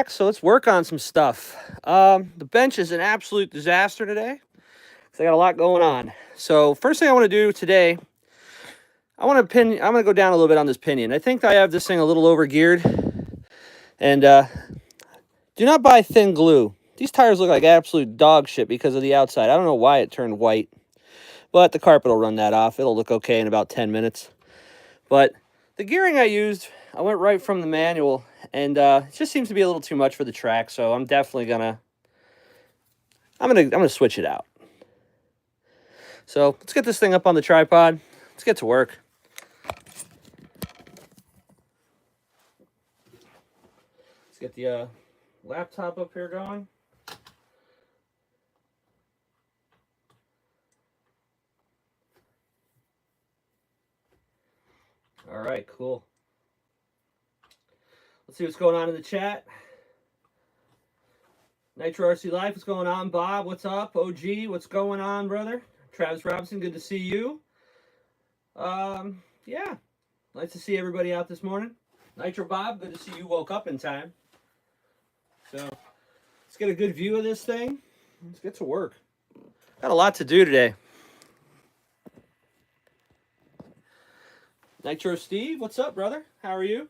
So let's work on some stuff. The bench is an absolute disaster today. So I got a lot going on. So first thing I want to do today, I'm going to go down a little bit on this pinion. I think I have this thing a little over geared. And do not buy thin glue. These tires look like absolute dog shit because of the outside. I don't know why it turned white, but the carpet will run that off. It'll look okay in about 10 minutes. But the gearing I used, I went right from the manual, and it just seems to be a little too much for the track. So I'm definitely gonna switch it out. So let's get this thing up on the tripod. Let's get to work. Let's get the laptop up here going. All right, cool. Let's see what's going on in the chat. Nitro RC Life, what's going on? Bob, what's up? OG, what's going on, brother? Travis Robinson, good to see you. Yeah, nice to see everybody out this morning. Nitro Bob, good to see you woke up in time. So let's get a good view of this thing. Let's get to work. Got a lot to do today. Nitro Steve, what's up, brother? How are you?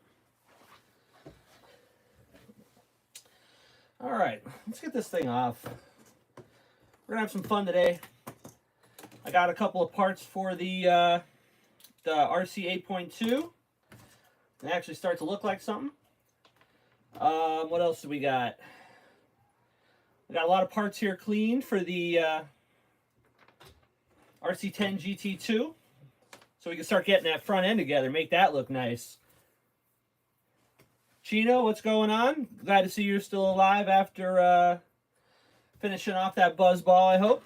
All right, let's get this thing off. We're gonna have some fun today. I got a couple of parts for the rc8.2. They actually start to look like something. What else do we got? We got a lot of parts here cleaned for the rc10gt2. So we can start getting that front end together, make that look nice. Chino, what's going on? Glad to see you're still alive after finishing off that buzz ball, I hope.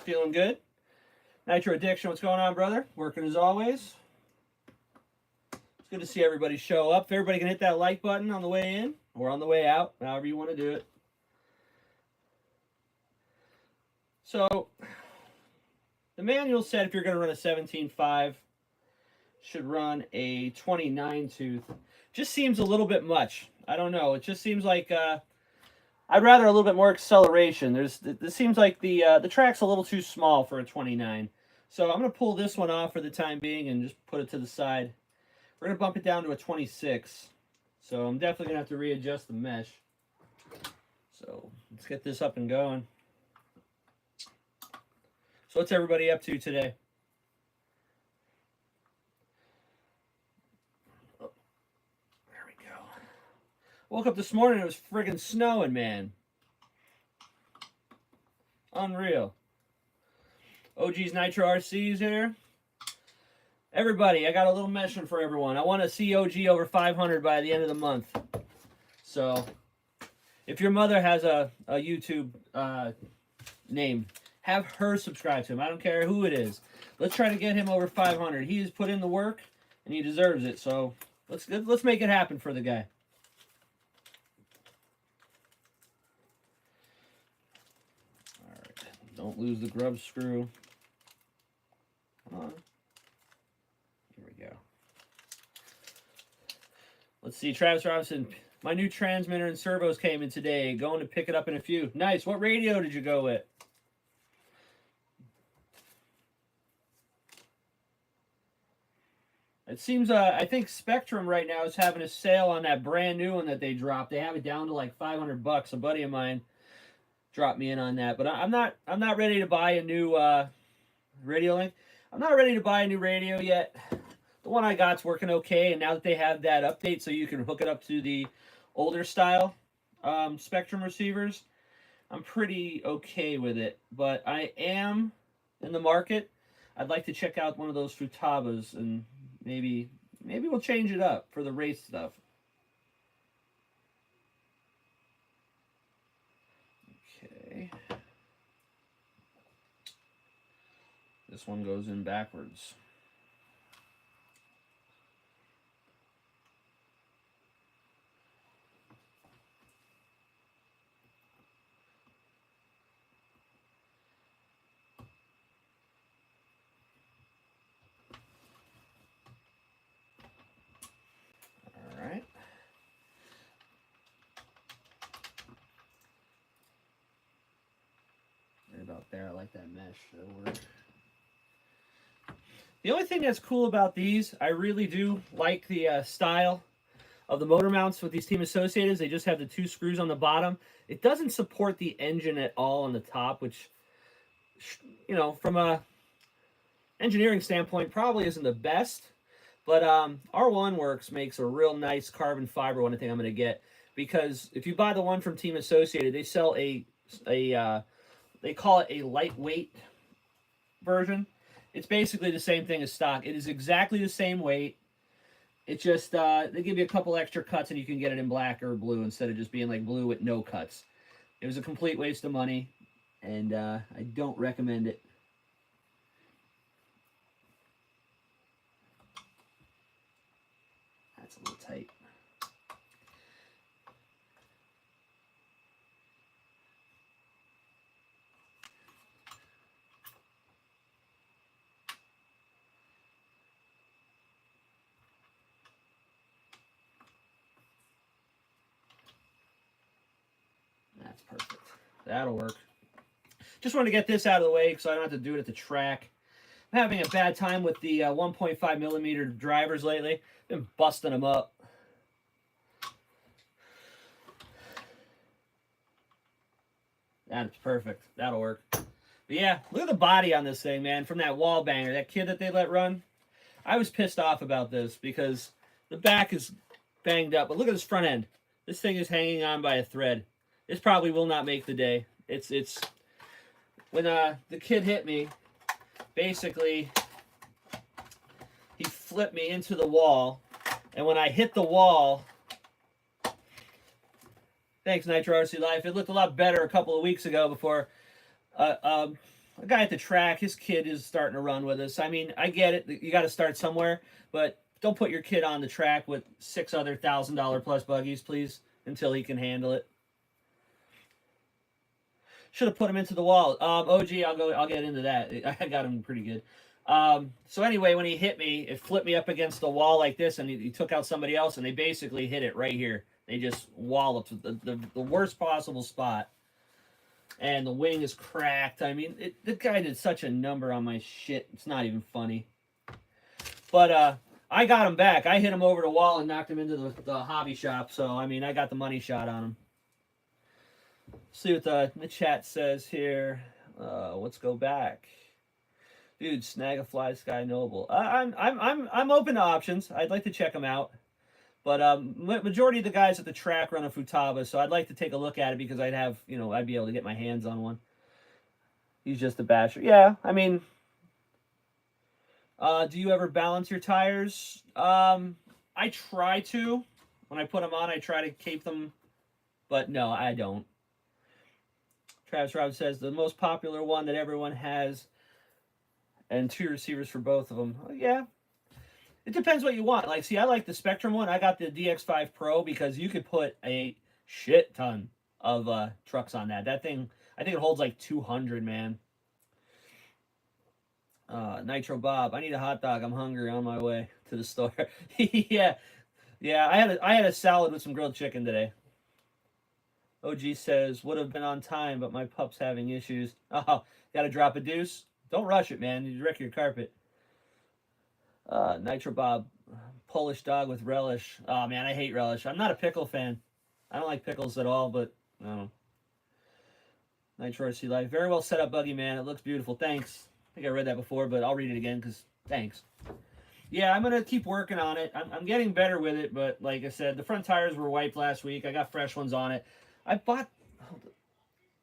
Feeling good. Nitro Addiction, what's going on, brother? Working as always. It's good to see everybody show up. If everybody can hit that like button on the way in or on the way out, however you want to do it. So, the manual said if you're going to run a 17.5, should run a 29 tooth. Just seems a little bit much. I don't know. It just seems like I'd rather a little bit more acceleration. It seems like the track's a little too small for a 29. So I'm going to pull this one off for the time being and just put it to the side. We're going to bump it down to a 26. So I'm definitely going to have to readjust the mesh. So let's get this up and going. So what's everybody up to today? Oh, there we go. Woke up this morning, it was friggin' snowing, man. Unreal. OG's Nitro RC's here. Everybody, I got a little mission for everyone. I want to see OG over 500 by the end of the month. So, if your mother has a YouTube name, have her subscribe to him. I don't care who it is. Let's try to get him over 500. He has put in the work, and he deserves it. So, let's make it happen for the guy. All right. Don't lose the grub screw. Come on. Here we go. Let's see, Travis Robinson. My new transmitter and servos came in today. Going to pick it up in a few. Nice. What radio did you go with? It seems, I think Spectrum right now is having a sale on that brand new one that they dropped. They have it down to like $500. A buddy of mine dropped me in on that, but I'm not ready to buy a new radio link. I'm not ready to buy a new radio yet. The one I got's working okay, and now that they have that update so you can hook it up to the older style Spectrum receivers, I'm pretty okay with it. But I am in the market. I'd like to check out one of those Futabas, and maybe we'll change it up for the race stuff. Okay. This one goes in backwards. All right. there. I like that mesh. That'll work. The only thing that's cool about these, I really do like the style of the motor mounts with these Team Associated. They just have the 2 screws on the bottom. It doesn't support the engine at all on the top, which, you know, from a engineering standpoint, probably isn't the best. But R1 Works makes a real nice carbon fiber one. I think I'm going to get, because if you buy the one from Team Associated, they sell they call it a lightweight version. It's basically the same thing as stock. It is exactly the same weight. It just, they give you a couple extra cuts and you can get it in black or blue instead of just being like blue with no cuts. It was a complete waste of money, and I don't recommend it. That's a little tight. That's perfect. That'll work. Just wanted to get this out of the way so I don't have to do it at the track. I'm having a bad time with the 1.5 millimeter drivers lately. Been busting them up. That's perfect. That'll work. But yeah, look at the body on this thing, man. From that wall banger, that kid that they let run. I was pissed off about this because the back is banged up. But look at this front end. This thing is hanging on by a thread. This probably will not make the day. It's when the kid hit me, basically he flipped me into the wall, and when I hit the wall, thanks Nitro RC Life, it looked a lot better a couple of weeks ago before a guy at the track, his kid is starting to run with us. I mean, I get it, you got to start somewhere, but don't put your kid on the track with 6 other $1,000 plus buggies, please, until he can handle it. Should have put him into the wall. OG, I'll get into that. I got him pretty good. So anyway, when he hit me, it flipped me up against the wall like this, and he took out somebody else, and they basically hit it right here. They just walloped the worst possible spot. And the wing is cracked. I mean, the guy did such a number on my shit. It's not even funny. But I got him back. I hit him over the wall and knocked him into the hobby shop. So, I mean, I got the money shot on him. See what the chat says here. Let's go back. Dude, Snagafly Sky Noble. I'm open to options. I'd like to check them out. But majority of the guys at the track run a Futaba, so I'd like to take a look at it because I'd have, you know, I'd be able to get my hands on one. He's just a basher. Yeah, I mean, do you ever balance your tires? I try to. When I put them on, I try to keep them, but no, I don't. Travis Rob says the most popular one that everyone has, and 2 receivers for both of them. Oh, yeah. It depends what you want. Like, see, I like the Spectrum one. I got the DX5 Pro because you could put a shit ton of trucks on that. That thing, I think it holds like 200, man. Nitro Bob, I need a hot dog. I'm hungry on my way to the store. Yeah. I had a salad with some grilled chicken today. OG says, would have been on time, but my pup's having issues. Oh, got to drop a deuce? Don't rush it, man. You wreck your carpet. Nitro Bob, Polish dog with relish. Oh, man, I hate relish. I'm not a pickle fan. I don't like pickles at all, but I don't know. Nitro RC Life. Very well set up, buggy, man. It looks beautiful. Thanks. I think I read that before, but I'll read it again because thanks. Yeah, I'm going to keep working on it. I'm getting better with it, but like I said, the front tires were wiped last week. I got fresh ones on it. I bought...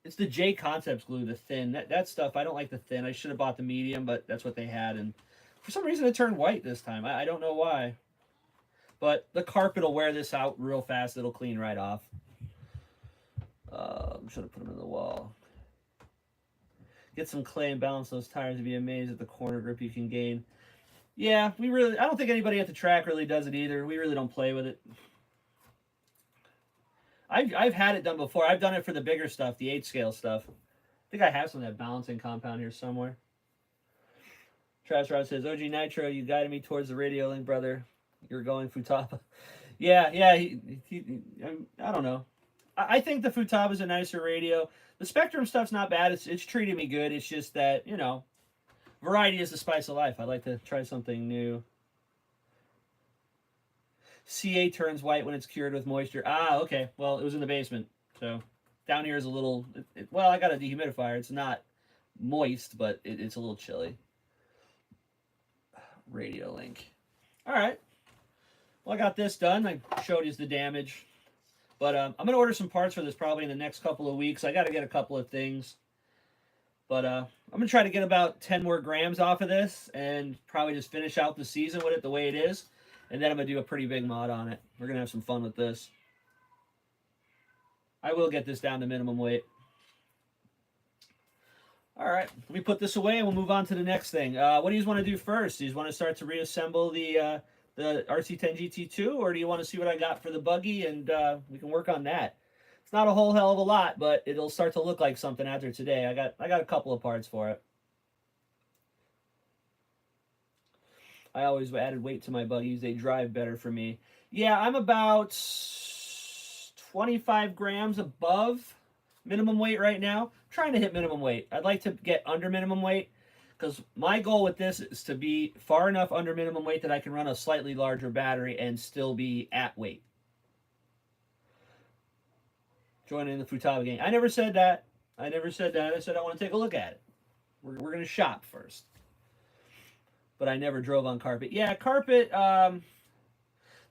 It's the J Concepts glue, the thin. That stuff, I don't like the thin. I should have bought the medium, but that's what they had, and for some reason, it turned white this time. I don't know why. But the carpet will wear this out real fast. It'll clean right off. Should have put them in the wall. Get some clay and balance those tires to be amazed at the corner grip you can gain. Yeah, I don't think anybody at the track really does it either. We really don't play with it. I've had it done before. I've done it for the bigger stuff, the 8-scale stuff. I think I have some of that balancing compound here somewhere. Travis Rod says, OG Nitro, you guided me towards the radio link, brother. You're going Futaba. Yeah, I don't know. I think the Futaba is a nicer radio. The Spectrum stuff's not bad. It's treating me good. It's just that, you know, variety is the spice of life. I like to try something new. CA turns white when it's cured with moisture. Ah, okay. Well, it was in the basement, so down here is a little. Well, I got a dehumidifier. It's not moist, but it's a little chilly. Radio link. All right. Well, I got this done. I showed you the damage, but I'm gonna order some parts for this probably in the next couple of weeks. I got to get a couple of things, but I'm gonna try to get about 10 more grams off of this and probably just finish out the season with it the way it is. And then I'm going to do a pretty big mod on it. We're going to have some fun with this. I will get this down to minimum weight. All right, let me put this away and we'll move on to the next thing. What do you want to do first? Do you want to start to reassemble the rc10gt2, or do you want to see what I got for the buggy and we can work on that? It's not a whole hell of a lot, but it'll start to look like something after today. I got a couple of parts for it. I always added weight to my buggies. They drive better for me. Yeah, I'm about 25 grams above minimum weight right now. I'm trying to hit minimum weight. I'd like to get under minimum weight because my goal with this is to be far enough under minimum weight that I can run a slightly larger battery and still be at weight. Joining the Futaba gang. I never said that. I never said that. I said I want to take a look at it. We're going to shop first. But I never drove on carpet. Yeah, carpet.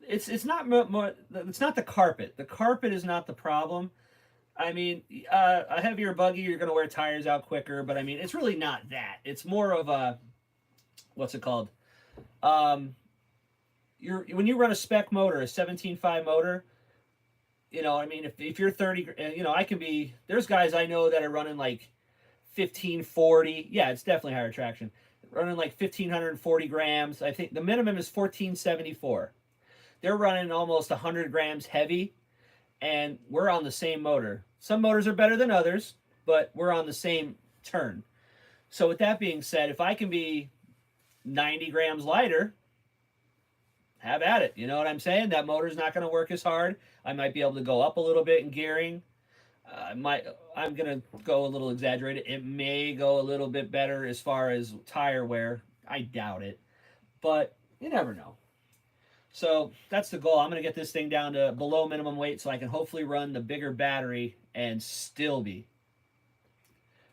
It's not more. It's not the carpet. The carpet is not the problem. I mean, a heavier buggy, you're gonna wear tires out quicker. But I mean, it's really not that. It's more of a, what's it called? When you run a spec motor, a 17.5 motor. You know, I mean, if you're 30, you know, I can be. There's guys I know that are running like 1540. Yeah, it's definitely higher traction. Running like 1,540 grams. I think the minimum is 1,474. They're running almost 100 grams heavy, and we're on the same motor. Some motors are better than others, but we're on the same turn. So with that being said, if I can be 90 grams lighter, have at it. You know what I'm saying? That motor's not going to work as hard. I might be able to go up a little bit in gearing. I'm going to go a little exaggerated. It may go a little bit better as far as tire wear. I doubt it. But you never know. So that's the goal. I'm going to get this thing down to below minimum weight so I can hopefully run the bigger battery and still be.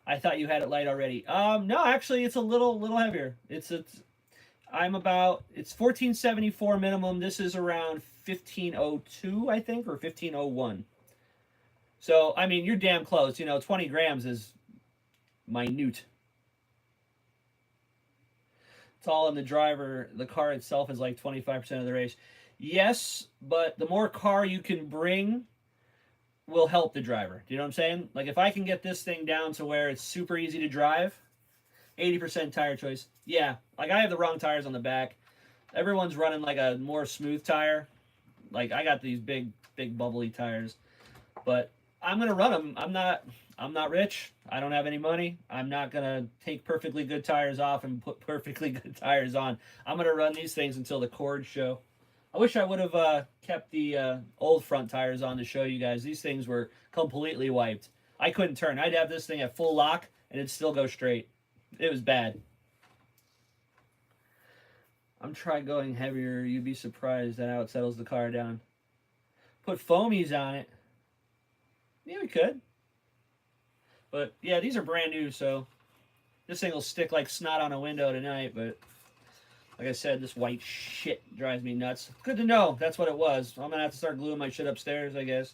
I thought you had it light already. No, actually it's a little heavier. It's 1474 minimum. This is around 1502, I think, or 1501. So, I mean, you're damn close. You know, 20 grams is minute. It's all in the driver. The car itself is like 25% of the race. Yes, but the more car you can bring will help the driver. Do you know what I'm saying? Like, if I can get this thing down to where it's super easy to drive, 80% tire choice. Yeah, like I have the wrong tires on the back. Everyone's running like a more smooth tire. Like, I got these big bubbly tires. But I'm gonna run them. I'm not rich. I don't have any money. I'm not gonna take perfectly good tires off and put perfectly good tires on. I'm gonna run these things until the cords show. I wish I would have kept the old front tires on to show you guys. These things were completely wiped. I couldn't turn. I'd have this thing at full lock and it'd still go straight. It was bad. I'm trying going heavier. You'd be surprised at how it settles the car down. Put foamies on it. Yeah, we could. But, yeah, these are brand new, so this thing will stick like snot on a window tonight, but like I said, this white shit drives me nuts. Good to know that's what it was. I'm going to have to start gluing my shit upstairs, I guess.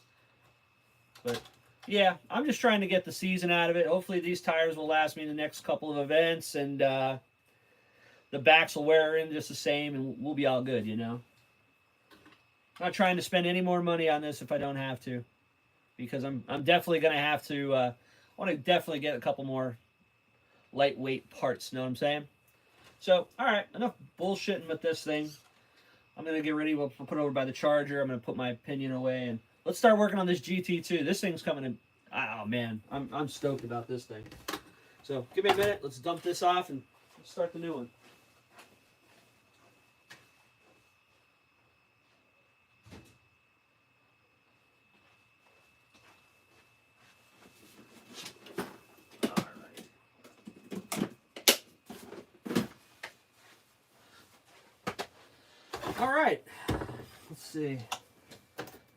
But, yeah, I'm just trying to get the season out of it. Hopefully these tires will last me the next couple of events, and the backs will wear in just the same, and we'll be all good, you know? I'm not trying to spend any more money on this if I don't have to. Because I'm definitely going to have to, I want to definitely get a couple more lightweight parts, know what I'm saying? So, all right, enough bullshitting with this thing. I'm going to get ready, we'll put it over by the charger, I'm going to put my Pinion away, and let's start working on this GT2. This thing's coming in, oh man, I'm stoked about this thing. So, give me a minute, let's dump this off and start the new one. right. Let's see.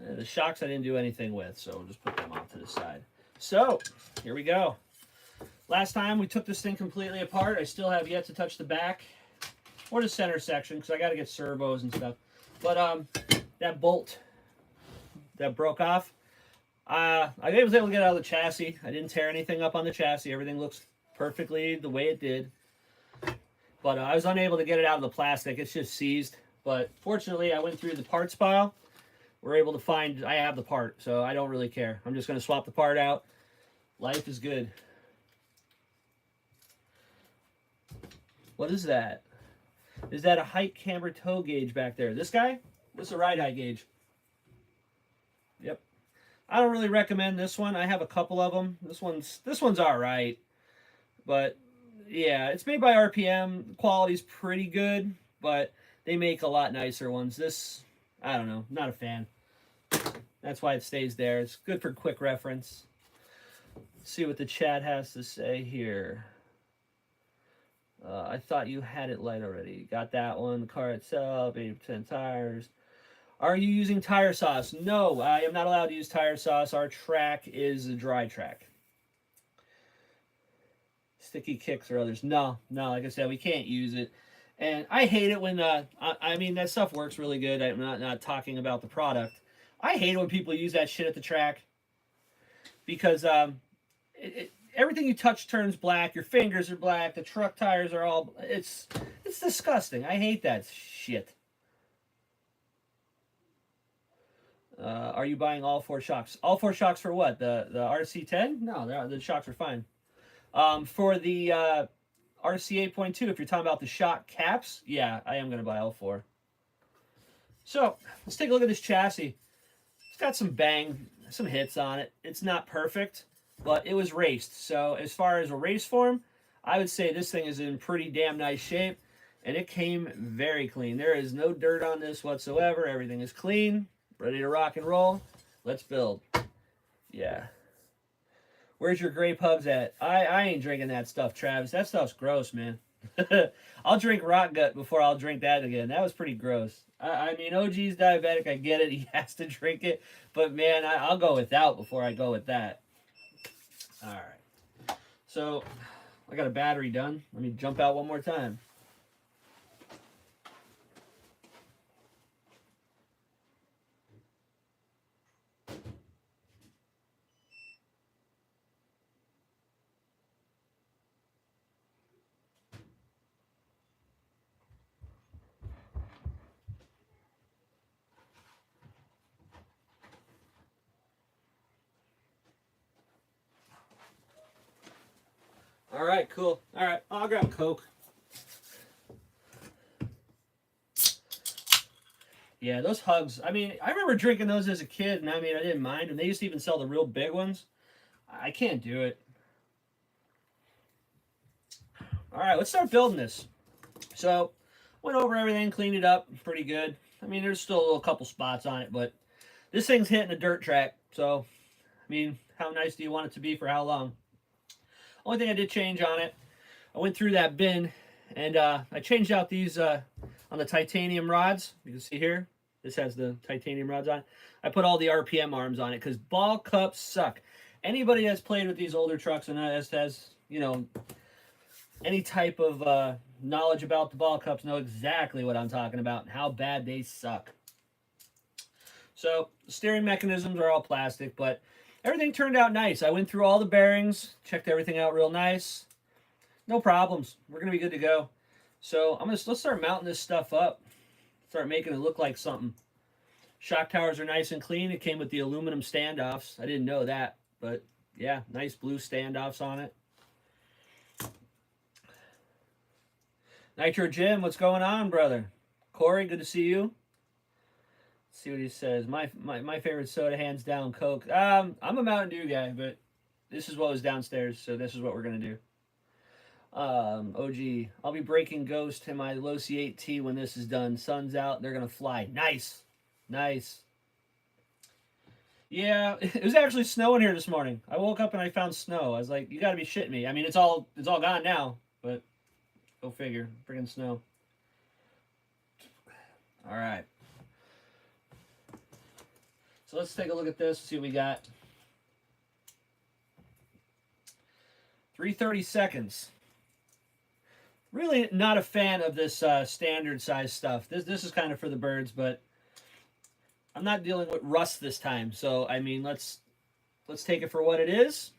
The shocks I didn't do anything with, so we'll just put them off to the side. So, here we go. Last time we took this thing completely apart. I still have yet to touch the back or the center section because I got to get servos and stuff. But that bolt that broke off, I was able to get out of the chassis. I didn't tear anything up on the chassis. Everything looks perfectly the way it did. But I was unable to get it out of the plastic. It's just seized. But fortunately, I went through the parts pile. We're able to find, I have the part, so I don't really care. I'm just going to swap the part out. Life is good. What is that? Is that a height camber toe gauge back there? This guy? What's the ride height gauge? Yep. I don't really recommend this one. I have a couple of them. This one's all right. But yeah, it's made by RPM. Quality's pretty good, but they make a lot nicer ones. This, I don't know, not a fan. That's why it stays there. It's good for quick reference. Let's see what the chat has to say here. I thought you had it light already. Got that one. The car itself, 80% tires. Are you using tire sauce? No, I am not allowed to use tire sauce. Our track is a dry track. Sticky kicks or others. No, like I said, we can't use it. And I hate it when, I mean, that stuff works really good. I'm not talking about the product. I hate it when people use that shit at the track. Because everything you touch turns black. Your fingers are black. The truck tires are all... It's disgusting. I hate that shit. Are you buying all 4 shocks? All 4 shocks for what? The RC10? No, the shocks are fine. For the rc8.2, if you're talking about the shock caps, yeah, I am going to buy all 4. So, let's take a look at this chassis. It's got some hits on it. It's not perfect, but it was raced. So, as far as a race form, I would say this thing is in pretty damn nice shape, and it came very clean. There is no dirt on this whatsoever. Everything is clean, ready to rock and roll. Let's build. Yeah. Where's your grape hugs at? I ain't drinking that stuff, Travis. That stuff's gross, man. I'll drink rock gut before I'll drink that again. That was pretty gross. I mean, OG's diabetic. I get it. He has to drink it. But, man, I'll go without before I go with that. All right. So, I got a battery done. Let me jump out one more time. All right, cool. All right, I'll grab Coke. Yeah, those hugs. I mean, I remember drinking those as a kid, and I mean, I didn't mind them. They used to even sell the real big ones. I can't do it. All right, let's start building this. So, went over everything, cleaned it up pretty good. I mean, there's still a couple spots on it, but this thing's hitting a dirt track. So, I mean, how nice do you want it to be for how long? Only thing I did change on it, I went through that bin, and I changed out these on the titanium rods. You can see here, this has the titanium rods on it. I put all the RPM arms on it because ball cups suck. Anybody that's played with these older trucks and has, you know, any type of knowledge about the ball cups know exactly what I'm talking about and how bad they suck. So, the steering mechanisms are all plastic, but everything turned out nice. I went through all the bearings, checked everything out real nice. No problems. We're going to be good to go. So, let's start mounting this stuff up. Start making it look like something. Shock towers are nice and clean. It came with the aluminum standoffs. I didn't know that, but yeah, nice blue standoffs on it. Nitro Jim, what's going on, brother? Corey, good to see you. Let's see what he says. My favorite soda, hands down, Coke. I'm a Mountain Dew guy, but this is what was downstairs, so this is what we're gonna do. OG, I'll be breaking Ghost in my Losi 8T when this is done. Sun's out, they're gonna fly. Nice, nice. Yeah, it was actually snowing here this morning. I woke up and I found snow. I was like, you gotta be shitting me. I mean, it's all gone now, but go figure. Friggin' snow. All right. So let's take a look at this, see what we got. 330 seconds. Really not a fan of this standard size stuff. This is kind of for the birds, but I'm not dealing with rust this time. So I mean, let's take it for what it is.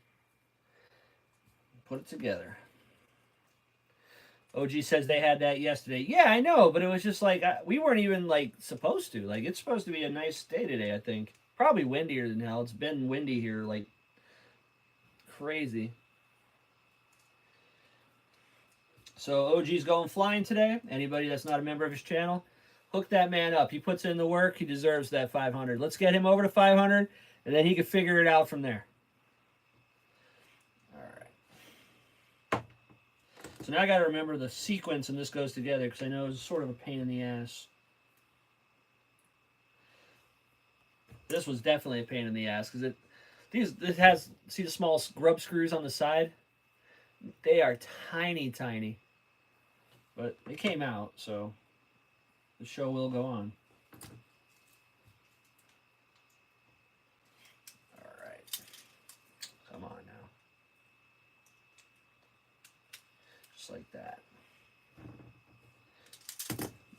Put it together. OG says they had that yesterday. Yeah, I know, but it was just like we weren't even like supposed to. Like it's supposed to be a nice day today, I think. Probably windier than hell. It's been windy here like crazy. So OG's going flying today. Anybody that's not a member of his channel, hook that man up. He puts in the work. He deserves that 500. Let's get him over to 500, and then he can figure it out from there. All right. So now I got to remember the sequence, and this goes together because I know it's sort of a pain in the ass. This was definitely a pain in the ass because it has, see the small grub screws on the side? They are tiny, tiny. But it came out, so the show will go on. All right. Come on now. Just like that.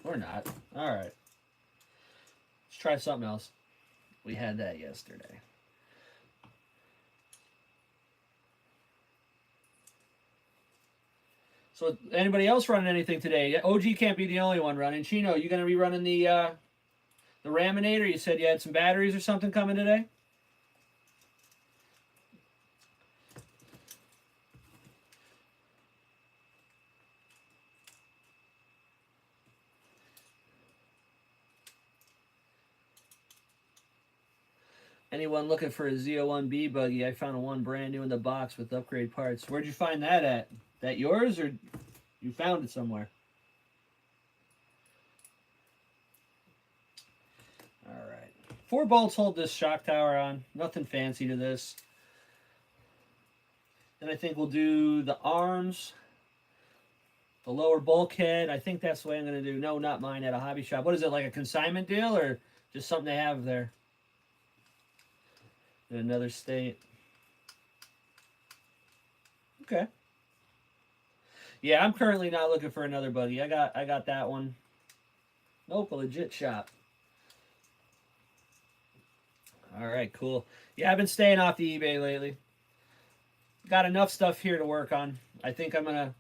Or not. All right. Let's try something else. We had that yesterday. So anybody else running anything today? OG can't be the only one running. Chino, you going to be running the Raminator? You said you had some batteries or something coming today? Anyone looking for a Z01B buggy? I found one brand new in the box with upgrade parts. Where'd you find that at? That yours or you found it somewhere? All right. 4 bolts hold this shock tower on. Nothing fancy to this. Then I think we'll do the arms, the lower bulkhead. I think that's the way I'm going to do. No, not mine, at a hobby shop. What is it, like a consignment deal or just something they have there? In another state. Okay. Yeah, I'm currently not looking for another buggy. I got that one. Nope, a legit shop. All right, cool. Yeah, I've been staying off the eBay lately. Got enough stuff here to work on. I think I'm gonna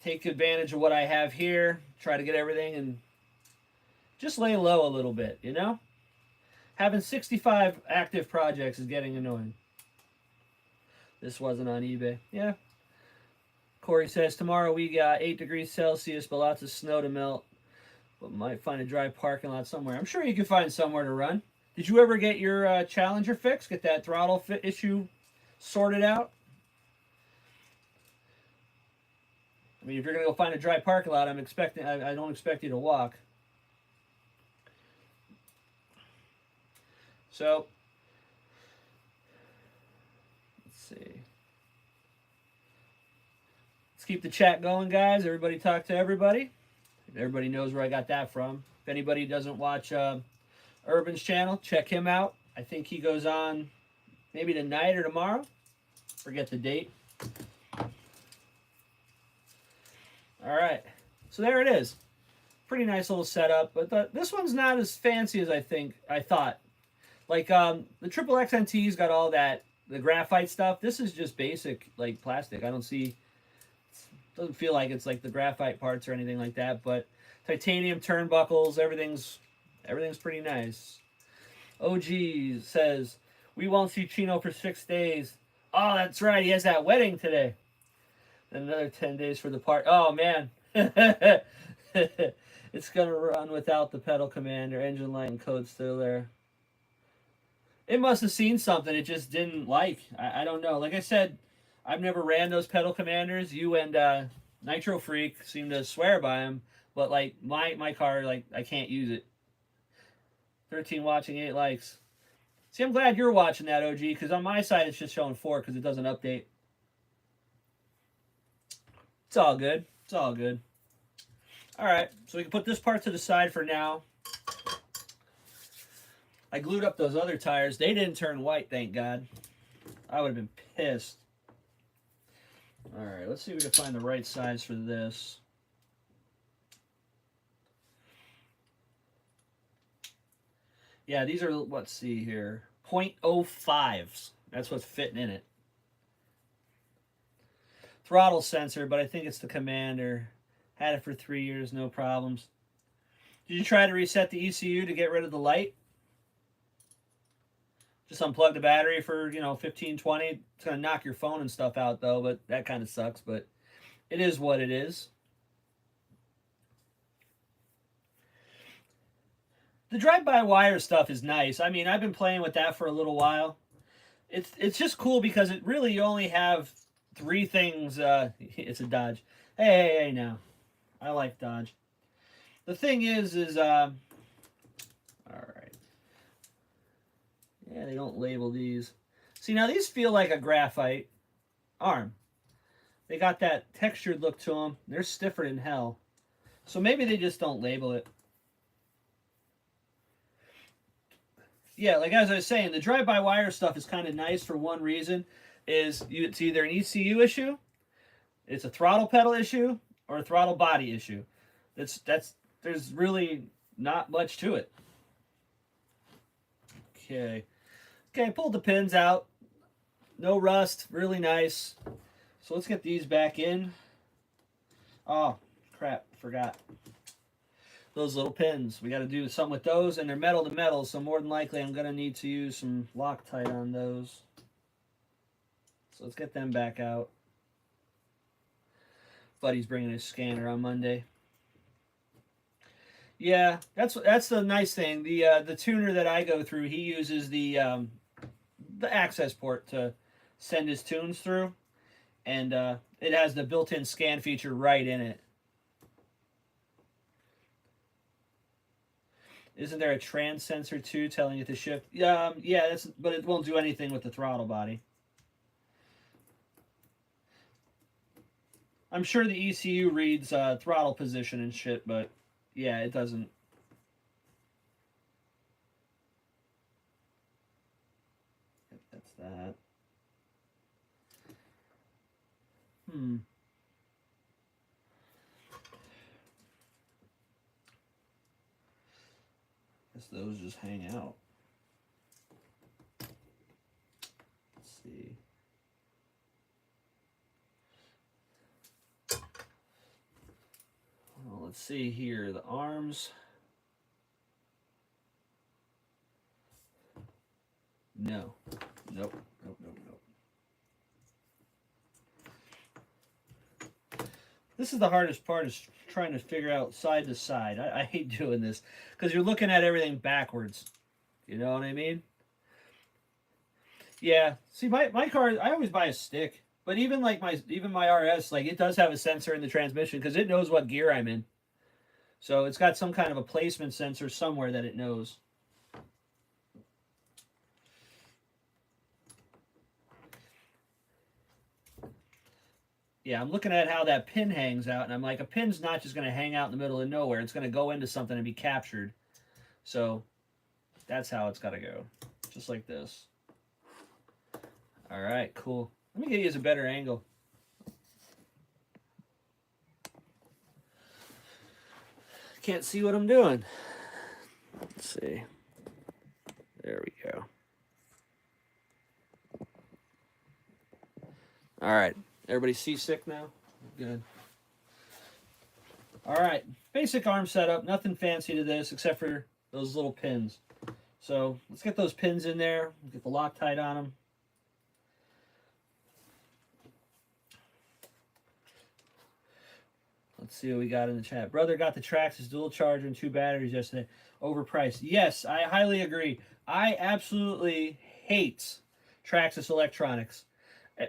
take advantage of what I have here, try to get everything, and just lay low a little bit, you know? Having 65 active projects is getting annoying. This wasn't on eBay. Yeah. Corey says, tomorrow we got 8 degrees Celsius, but lots of snow to melt. But might find a dry parking lot somewhere. I'm sure you can find somewhere to run. Did you ever get your Challenger fixed? Get that throttle fit issue sorted out? I mean, if you're going to go find a dry parking lot, I don't expect you to walk. So, let's see. Let's keep the chat going, guys. Everybody talk to everybody. Everybody knows where I got that from. If anybody doesn't watch Urban's channel, check him out. I think he goes on maybe tonight or tomorrow. Forget the date. All right. So there it is. Pretty nice little setup. But this one's not as fancy as I thought. Like the Triple XNT's got all that, the graphite stuff. This is just basic, like plastic. I don't see, doesn't feel like it's like the graphite parts or anything like that. But titanium turnbuckles, everything's pretty nice. OG says, we won't see Chino for 6 days. Oh, that's right. He has that wedding today. Then another 10 days for the part. Oh, man. It's going to run without the pedal commander. Engine light and code still there. It must have seen something it just didn't like. I don't know. Like I said, I've never ran those pedal commanders. You and Nitro Freak seem to swear by them. But, like, my car, like, I can't use it. 13 watching, 8 likes. See, I'm glad you're watching that, OG, because on my side it's just showing 4 because it doesn't update. It's all good. It's all good. All right, so we can put this part to the side for now. I glued up those other tires. They didn't turn white, thank God. I would have been pissed. All right, let's see if we can find the right size for this. Yeah, these are, let's see here, 0.05s. That's what's fitting in it. Throttle sensor, but I think it's the commander. Had it for 3 years, no problems. Did you try to reset the ECU to get rid of the light? Just unplug the battery for, 15, 20. It's going to knock your phone and stuff out, though, but that kind of sucks. But it is what it is. The drive-by-wire stuff is nice. I mean, I've been playing with that for a little while. It's just cool because it really, you only have 3 things. It's a Dodge. Hey, now. I like Dodge. The thing is, all right. Yeah, they don't label these. See, now these feel like a graphite arm. They got that textured look to them. They're stiffer than hell. So maybe they just don't label it. Yeah, like as I was saying, the drive-by-wire stuff is kind of nice for one reason. It's either an ECU issue, it's a throttle pedal issue, or a throttle body issue. There's really not much to it. Okay, pulled the pins out. No rust, really nice. So let's get these back in. Oh, crap, forgot. Those little pins. We got to do something with those, and they're metal to metal, so more than likely I'm going to need to use some Loctite on those. So let's get them back out. Buddy's bringing his scanner on Monday. Yeah, that's the nice thing. The tuner that I go through, he uses the access port to send his tunes through, and it has the built-in scan feature right in it. Isn't there a trans sensor too telling it to shift? Yeah, but it won't do anything with the throttle body. I'm sure the ECU reads throttle position and shit, but yeah, it doesn't. That's that. Guess those just hang out. Let's see. Well, let's see here. The arms. No. Nope. This is the hardest part, is trying to figure out side to side. I hate doing this because you're looking at everything backwards. You know what I mean? Yeah. See, my car, I always buy a stick. But even like my RS, like it does have a sensor in the transmission because it knows what gear I'm in. So it's got some kind of a placement sensor somewhere that it knows. Yeah, I'm looking at how that pin hangs out, and I'm like, a pin's not just going to hang out in the middle of nowhere. It's going to go into something and be captured. So that's how it's got to go. Just like this. All right, cool. Let me get you a better angle. Can't see what I'm doing. Let's see. There we go. All right. Everybody seasick now? Good. All right. Basic arm setup. Nothing fancy to this except for those little pins. So let's get those pins in there. Get the Loctite on them. Let's see what we got in the chat. Brother got the Traxxas dual charger and 2 batteries yesterday. Overpriced. Yes, I highly agree. I absolutely hate Traxxas electronics.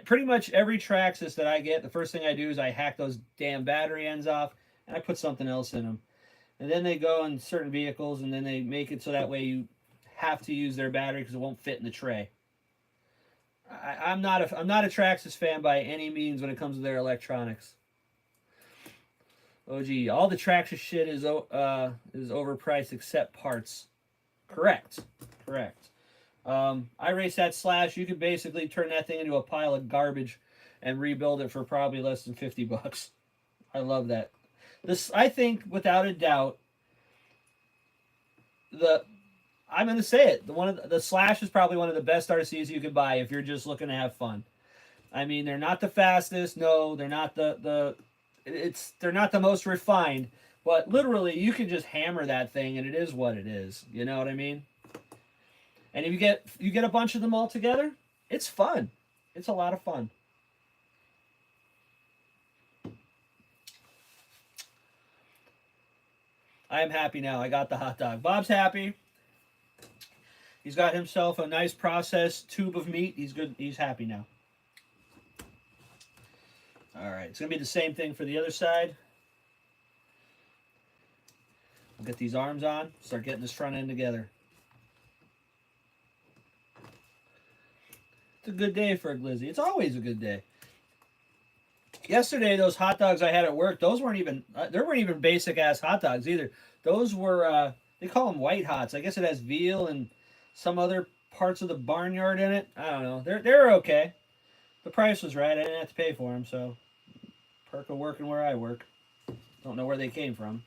Pretty much every Traxxas that I get, the first thing I do is I hack those damn battery ends off and I put something else in them. And then they go in certain vehicles and then they make it so that way you have to use their battery because it won't fit in the tray. I'm not a Traxxas fan by any means when it comes to their electronics. Oh gee, all the Traxxas shit is overpriced except parts. Correct. Correct. I race that Slash. You could basically turn that thing into a pile of garbage and rebuild it for probably less than 50 bucks. I love that. This, I think, without a doubt, I'm going to say it. The Slash is probably one of the best RCs you could buy if you're just looking to have fun. I mean, they're not the fastest. No, they're not they're not the most refined. But literally, you can just hammer that thing, and it is what it is. You know what I mean? And if you get a bunch of them all together, it's fun. It's a lot of fun. I am happy now. I got the hot dog. Bob's happy. He's got himself a nice processed tube of meat. He's good. He's happy now. All right. It's going to be the same thing for the other side. We'll get these arms on. Start getting this front end together. It's a good day for a glizzy. It's always a good day. Yesterday, those hot dogs I had at work, those weren't even, there weren't even basic ass hot dogs either. Those were, they call them white hots. I guess it has veal and some other parts of the barnyard in it. I don't know. They're okay. The price was right. I didn't have to pay for them, so perk of working where I work. Don't know where they came from.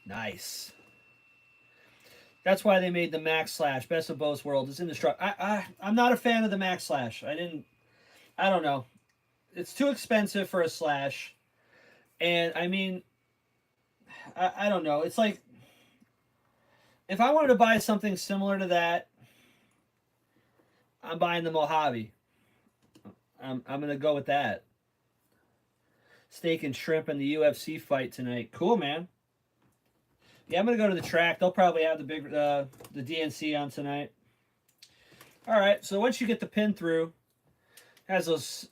Nice. That's why they made the Max Slash. Best of both worlds. It's indestructible. I'm not a fan of the Max Slash. I don't know. It's too expensive for a Slash. And, I mean, I don't know. It's like, if I wanted to buy something similar to that, I'm buying the Mojave. I'm going to go with that. Steak and shrimp in the UFC fight tonight. Cool, man. Yeah, I'm going to go to the track. They'll probably have the DNC on tonight. All right, so once you get the pin through, it has those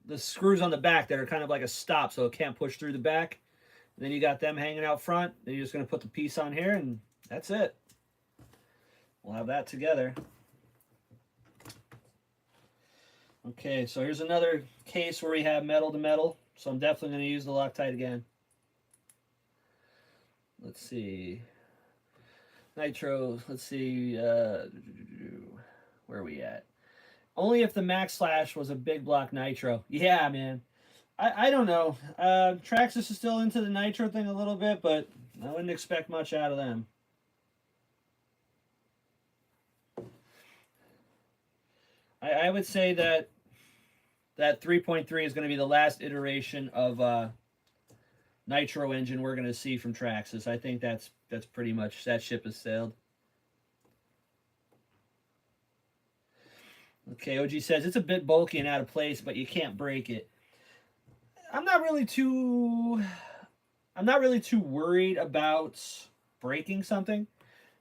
the screws on the back that are kind of like a stop, so it can't push through the back. And then you got them hanging out front. Then you're just going to put the piece on here, and that's it. We'll have that together. Okay, so here's another case where we have metal to metal. So I'm definitely going to use the Loctite again. Let's see. Nitro, let's see. Where are we at? Only if the Max Slash was a big block Nitro. Yeah, man. I don't know. Traxxas is still into the Nitro thing a little bit, but I wouldn't expect much out of them. I would say that 3.3 is going to be the last iteration of Nitro engine we're going to see from Traxxas. I think that's pretty much, that ship has sailed. Okay, OG says it's a bit bulky and out of place, but you can't break it. I'm not really too worried about breaking something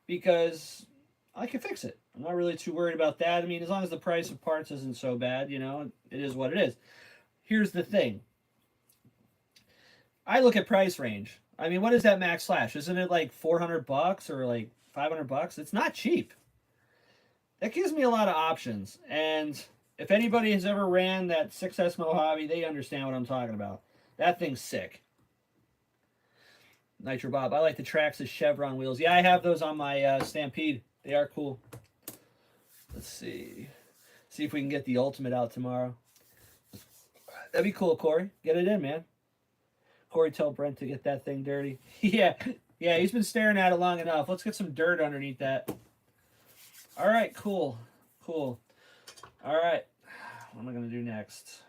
because I can fix it. I'm not really too worried about that. I mean, as long as the price of parts isn't so bad, you know, it is what it is. Here's the thing. I look at price range. I mean, what is that Max Slash? Isn't it like 400 bucks or like 500 bucks? It's not cheap. That gives me a lot of options. And if anybody has ever ran that 6S Mojave, they understand what I'm talking about. That thing's sick. Nitro Bob. I like the Traxxas Chevron wheels. Yeah, I have those on my Stampede. They are cool. Let's see. See if we can get the Ultimate out tomorrow. That'd be cool, Corey. Get it in, man. Corey, tell Brent to get that thing dirty. Yeah, he's been staring at it long enough. Let's get some dirt underneath that. All right, cool. All right, what am I going to do next?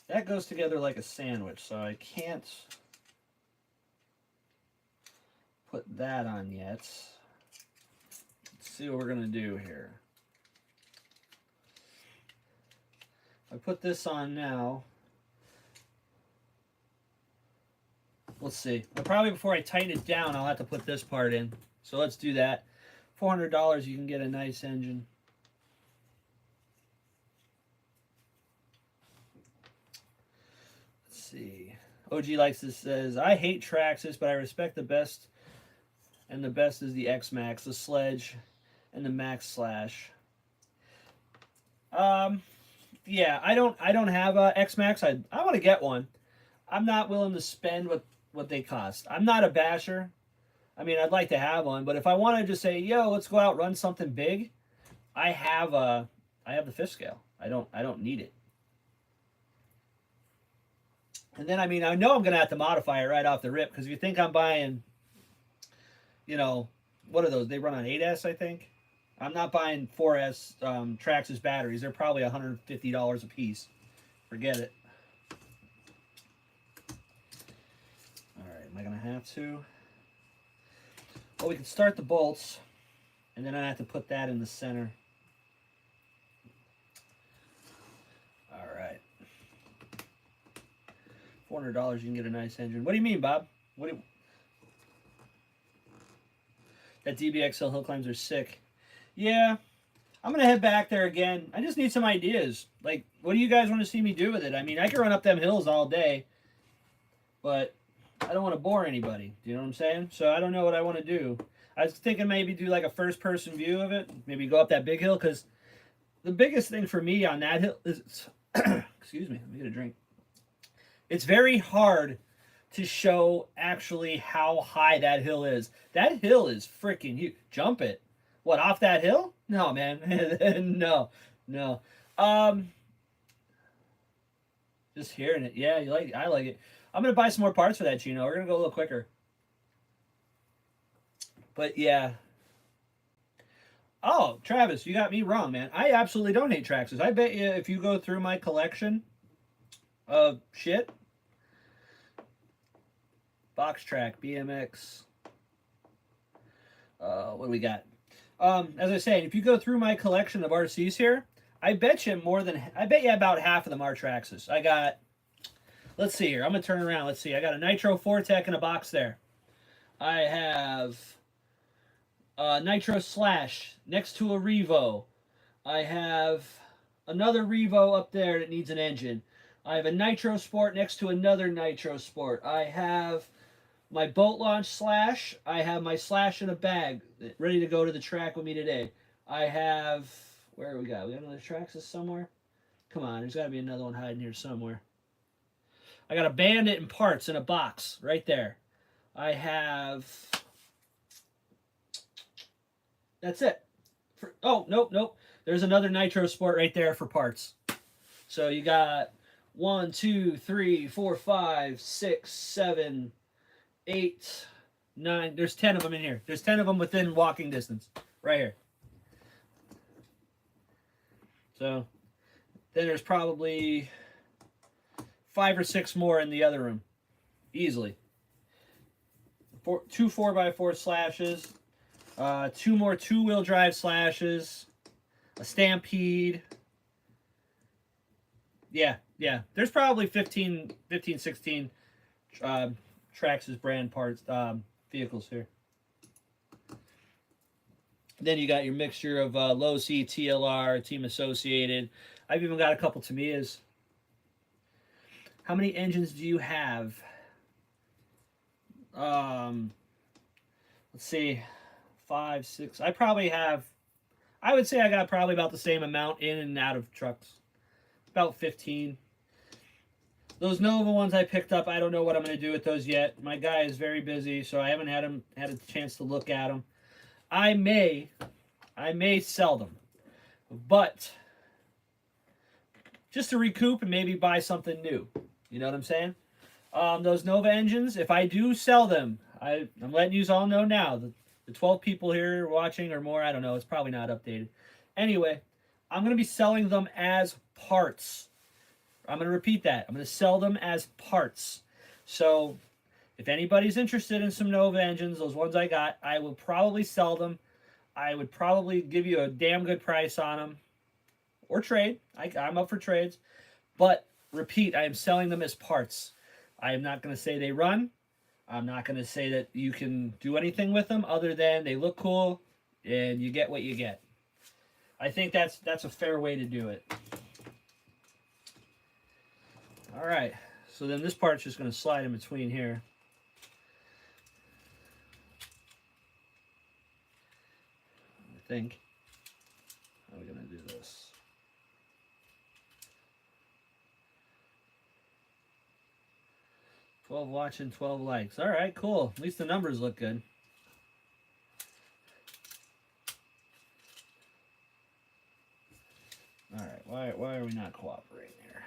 That goes together like a sandwich, so I can't put that on yet. Let's see what we're going to do here. If I put this on now, let's see. But probably before I tighten it down, I'll have to put this part in. So let's do that. $400, you can get a nice engine. Let's see. OG likes this, says, I hate Traxxas, but I respect the best. And the best is the X-Max, the Sledge, and the Max Slash. yeah, I don't have a X-Max. I want to get one. I'm not willing to spend what they cost. I'm not a basher. I mean, I'd like to have one, but if I want to just say, "Yo, let's go out run something big," I have the fifth scale. I don't need it. And then I mean, I know I'm gonna have to modify it right off the rip because if you think I'm buying, you know, what are those? They run on 8S, I think. I'm not buying 4S Traxxas batteries. They're probably $150 a piece. Forget it. All right, am I gonna have to? Well, we can start the bolts, and then I have to put that in the center. All right. $400, you can get a nice engine. What do you mean, Bob? That DBXL hill climbs are sick. Yeah, I'm gonna head back there again. I just need some ideas. Like, what do you guys want to see me do with it? I mean, I can run up them hills all day, but I don't want to bore anybody. Do you know what I'm saying? So I don't know what I want to do. I was thinking maybe do like a first-person view of it. Maybe go up that big hill, because the biggest thing for me on that hill is, excuse me, let me get a drink. It's very hard to show actually how high that hill is. That hill is freaking huge. Jump it. What, off that hill? No, man. No. Just hearing it. Yeah, I like it. I'm gonna buy some more parts for that, Chino. We're gonna go a little quicker. But yeah. Oh, Travis, you got me wrong, man. I absolutely don't hate Traxxas. I bet you if you go through my collection of shit, box track, BMX. What do we got? As I say, if you go through my collection of RCs here, I bet you about half of them are Traxxas. I got, let's see here. I'm gonna turn around. Let's see. I got a Nitro 4-Tech in a box there. I have Nitro Slash next to a Revo. I have another Revo up there that needs an engine. I have a Nitro Sport next to another Nitro Sport. I have my boat launch Slash. I have my Slash in a bag, ready to go to the track with me today. I have, where we got? We got another Traxxas somewhere? Come on, there's got to be another one hiding here somewhere. I got a Bandit and parts in a box right there. I have, that's it. Oh, nope. There's another Nitro Sport right there for parts. So you got 1, 2, 3, 4, 5, 6, 7, 8, 9. There's 10 of them in here. There's 10 of them within walking distance. Right here. So then there's probably 5 or 6 more in the other room. Easily. 2 4x4 Slashes. 2 more 2-wheel drive Slashes. A Stampede. Yeah. There's probably 15, 16 Traxxas brand parts, vehicles here. Then you got your mixture of low C, TLR, Team Associated. I've even got a couple Tamiyas. How many engines do you have? Let's see, 5, 6. I would say I got probably about the same amount in and out of trucks. About 15. Those Nova ones I picked up, I don't know what I'm going to do with those yet. My guy is very busy, so I haven't had a chance to look at them. I may sell them, but just to recoup and maybe buy something new. You know what I'm saying? Those Nova engines, if I do sell them, I'm letting you all know now. The 12 people here watching or more, I don't know. It's probably not updated. Anyway, I'm going to be selling them as parts. I'm going to repeat that. I'm going to sell them as parts. So if anybody's interested in some Nova engines, those ones I got, I will probably sell them. I would probably give you a damn good price on them. Or trade. I'm up for trades. But, repeat, I am selling them as parts. I am not going to say they run. I'm not going to say that you can do anything with them other than they look cool and you get what you get. I think that's a fair way to do it. All right. So then this part's just going to slide in between here. I think. How are we going to do this? 12 watching, 12 likes. All right, cool. At least the numbers look good. All right, why are we not cooperating here?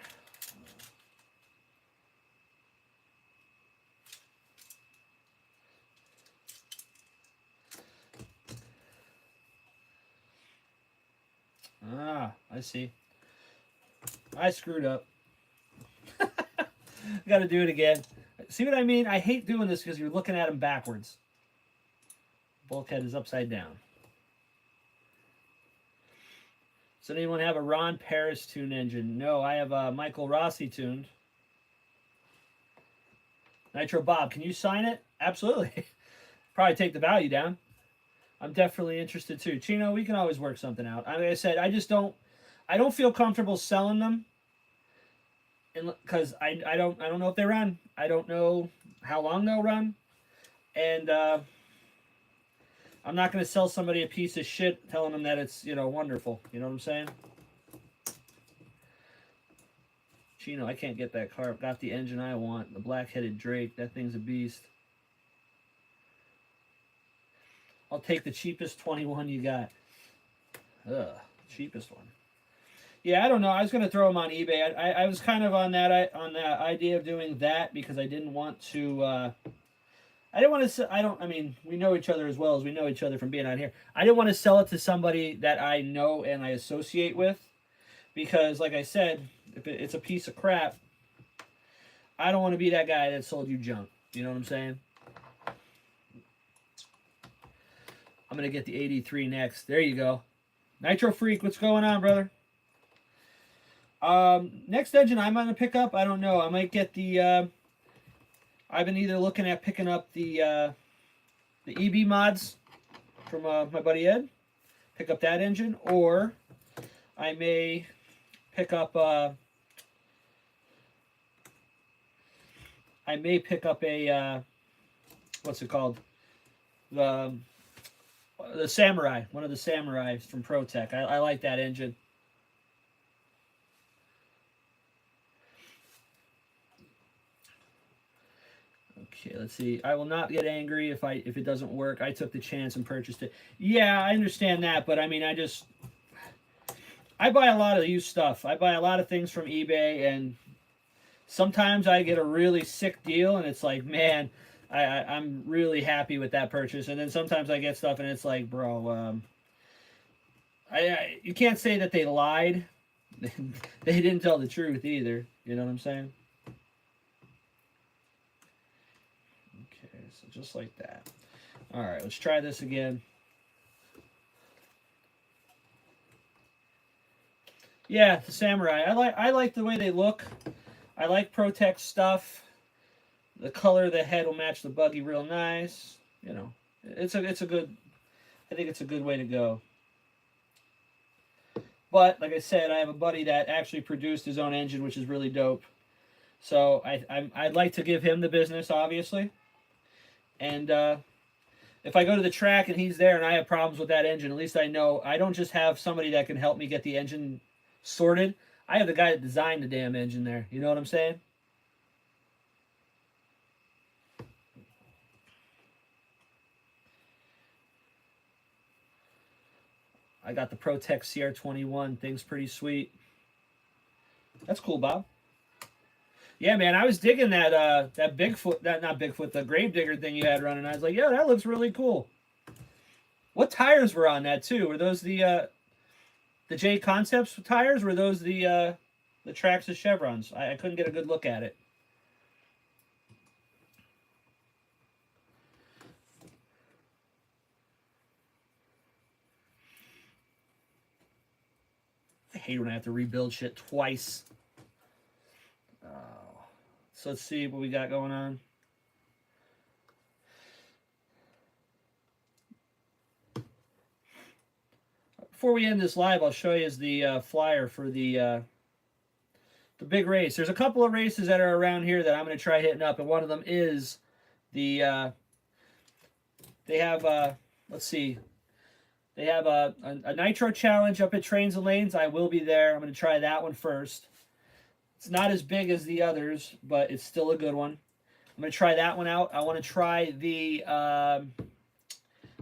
Ah, I see. I screwed up. Got to do it again. See what I mean? I hate doing this because you're looking at them backwards. Bulkhead is upside down. Does anyone have a Ron Paris tuned engine? No, I have a Michael Rossi tuned. Nitro Bob, can you sign it? Absolutely. Probably take the value down. I'm definitely interested too. Chino, we can always work something out. Like I said, I don't feel comfortable selling them, because I don't know if they run. I don't know how long they'll run, and I'm not going to sell somebody a piece of shit telling them that it's, you know, wonderful. You know what I'm saying? Chino, I can't get that car. I've got the engine I want. The black-headed Drake. That thing's a beast. I'll take the cheapest 21 you got. Ugh, cheapest one. Yeah, I don't know. I was going to throw them on eBay. I was kind of on that idea of doing that because I didn't want to... I didn't want to... I mean, we know each other as well as we know each other from being out here. I didn't want to sell it to somebody that I know and I associate with because, like I said, if it's a piece of crap, I don't want to be that guy that sold you junk. You know what I'm saying? I'm going to get the 83 next. There you go. Nitro Freak, what's going on, brother? Next engine I'm going to pick up, I don't know. I might get the... I've been either looking at picking up the EB mods from my buddy Ed. Pick up that engine. Or I may pick up... a what's it called? The Samurai. One of the Samurais from ProTech. I like that engine. Okay, let's see. I will not get angry if it doesn't work. I took the chance and purchased it. Yeah, I understand that, but I mean, I buy a lot of used stuff. I buy a lot of things from eBay, and sometimes I get a really sick deal, and it's like, man, I'm really happy with that purchase. And then sometimes I get stuff, and it's like, bro, you can't say that they lied. They didn't tell the truth either. You know what I'm saying? So just like that. All right, let's try this again. Yeah, the Samurai. I like the way they look. I like ProTech stuff. The color of the head will match the buggy real nice. You know, it's a good. I think it's a good way to go. But like I said, I have a buddy that actually produced his own engine, which is really dope. So I'd like to give him the business, obviously. And if I go to the track and he's there and I have problems with that engine, at least I know I don't just have somebody that can help me get the engine sorted. I have the guy that designed the damn engine there. You know what I'm saying? I got the ProTech CR21. Thing's pretty sweet. That's cool, Bob. Yeah, man, I was digging that Bigfoot, not Bigfoot, the Gravedigger thing you had running. I was like, yeah, that looks really cool. What tires were on that too? Were those the J Concepts tires? Or were those the Traxxas Chevrons? I couldn't get a good look at it. I hate when I have to rebuild shit twice. So let's see what we got going on. Before we end this live, I'll show you the flyer for the big race. There's a couple of races that are around here that I'm going to try hitting up, and one of them is the they have let's see, they have a nitro challenge up at Trains and Lanes. I will be there. I'm going to try that one first. It's not as big as the others, but it's still a good one. I'm going to try that one out. I want to try the,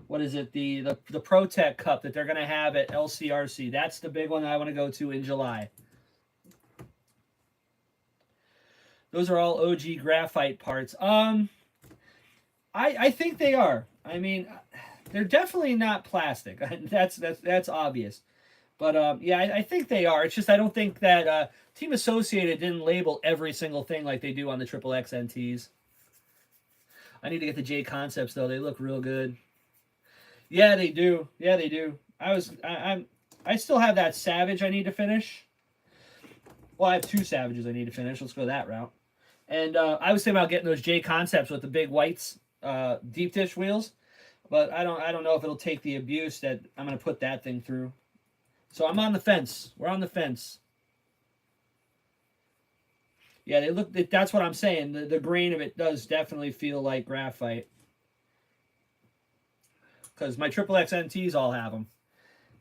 what is it? The ProTech Cup that they're going to have at LCRC. That's the big one that I want to go to in July. Those are all OG graphite parts. I think they are. I mean, they're definitely not plastic. That's obvious. But yeah, I think they are. It's just I don't think that Team Associated didn't label every single thing like they do on the Triple X NTs. I need to get the J Concepts though. They look real good. Yeah, they do. Yeah, they do. I still have that Savage I need to finish. Well, I have 2 Savages I need to finish. Let's go that route. And I was thinking about getting those J Concepts with the big whites, deep dish wheels, but I don't know if it'll take the abuse that I'm gonna put that thing through. So I'm on the fence. We're on the fence. Yeah, they look. That's what I'm saying. The grain of it does definitely feel like graphite. Because my Triple X NTs all have them.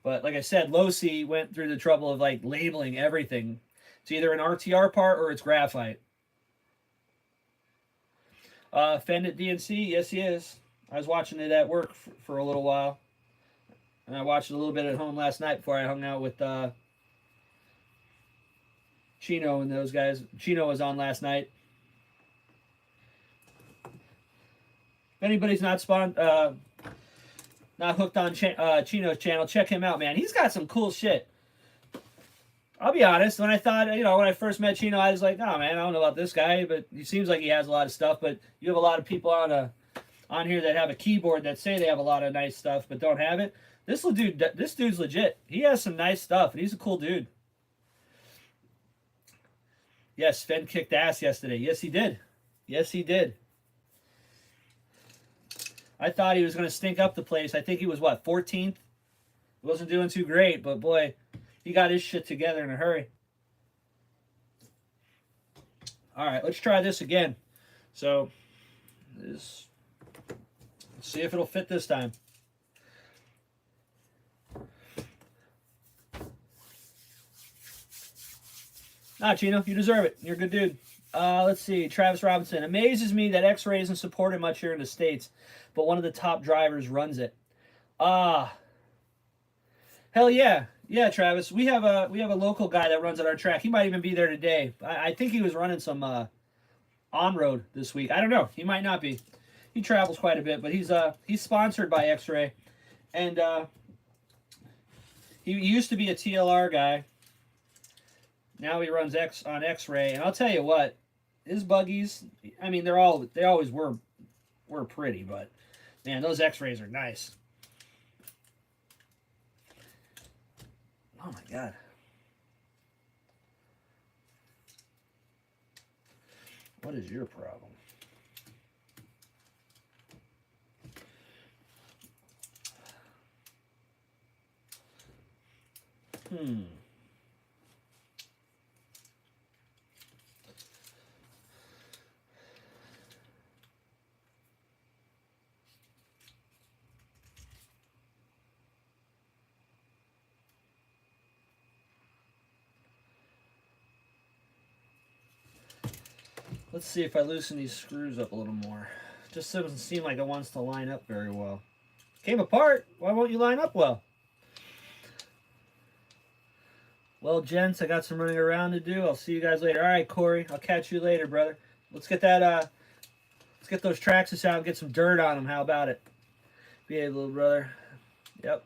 But like I said, Losi went through the trouble of like labeling everything. It's either an RTR part or it's graphite. Fendit DNC, yes he is. I was watching it at work for a little while. And I watched it a little bit at home last night before I hung out with Chino and those guys. Chino was on last night. If anybody's not hooked on Chino's channel, check him out, man. He's got some cool shit. I'll be honest. When I thought, when I first met Chino, I was like, oh man, I don't know about this guy, but he seems like he has a lot of stuff. But you have a lot of people on here that have a keyboard that say they have a lot of nice stuff but don't have it. This dude's legit. He has some nice stuff, and he's a cool dude. Yes, Fenn kicked ass yesterday. Yes, he did. Yes, he did. I thought he was going to stink up the place. I think he was, 14th? He wasn't doing too great, but boy, he got his shit together in a hurry. All right, let's try this again. So, let's see if it'll fit this time. Nah, Chino, you deserve it. You're a good dude. Let's see. Travis Robinson. Amazes me that X-Ray isn't supported much here in the States, but one of the top drivers runs it. Hell yeah. Yeah, Travis. We have a local guy that runs at our track. He might even be there today. I think he was running some on-road this week. I don't know. He might not be. He travels quite a bit, but he's sponsored by X-Ray. And he used to be a TLR guy. Now he runs on X-Ray, and I'll tell you what, his buggies, I mean, they always were pretty, but man, those X-Rays are nice. Oh my God. What is your problem? Let's see if I loosen these screws up a little more. Just doesn't seem like it wants to line up very well. Came apart. Why won't you line up well? Well, gents, I got some running around to do. I'll see you guys later. All right, Corey. I'll catch you later, brother. Let's get that. Let's get those Traxxas out and get some dirt on them. How about it? Behave, little brother. Yep.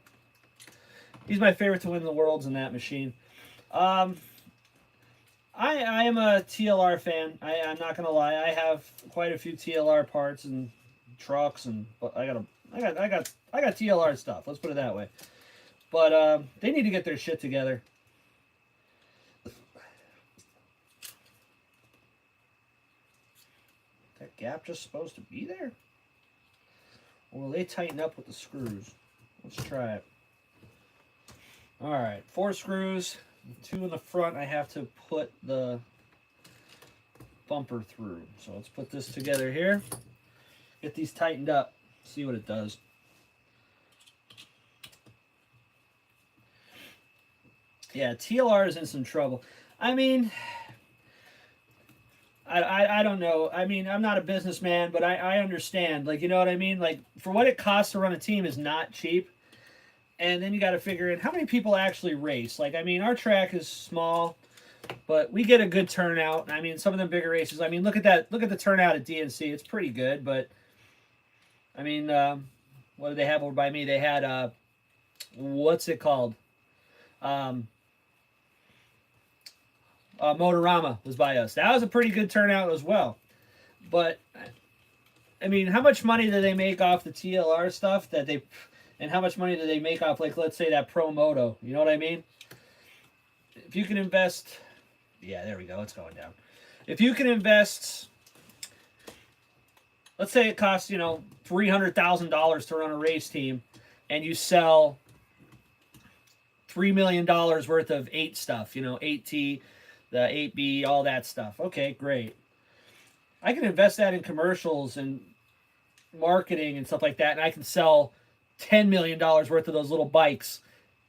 He's my favorite to win the worlds in that machine. I am a TLR fan. I'm not gonna lie. I have quite a few TLR parts and trucks, and I got TLR stuff. Let's put it that way. But they need to get their shit together. That gap just supposed to be there? Or will they tighten up with the screws? Let's try it. All right, 4 screws. 2 in the front, I have to put the bumper through. So let's put this together here. Get these tightened up. See what it does. Yeah, TLR is in some trouble. I mean, I don't know. I mean, I'm not a businessman, but I understand. Like, you know what I mean? Like, for what it costs to run a team is not cheap. And then you got to figure in how many people actually race. Like, I mean, our track is small, but we get a good turnout. I mean, some of the bigger races. I mean, look at that. Look at the turnout at DNC. It's pretty good. But I mean, what did they have over by me? They had what's it called? Um, Motorama was by us. That was a pretty good turnout as well. But I mean, how much money do they make off the TLR stuff that they, and how much money do they make off, like, let's say that Pro Moto? You know what I mean? If you can invest, yeah, there we go. It's going down. If you can invest, let's say it costs, you know, $300,000 to run a race team, and you sell $3 million worth of 8 stuff, you know, 8T, the 8B, all that stuff. Okay, great. I can invest that in commercials and marketing and stuff like that, and I can sell $10 million worth of those little bikes,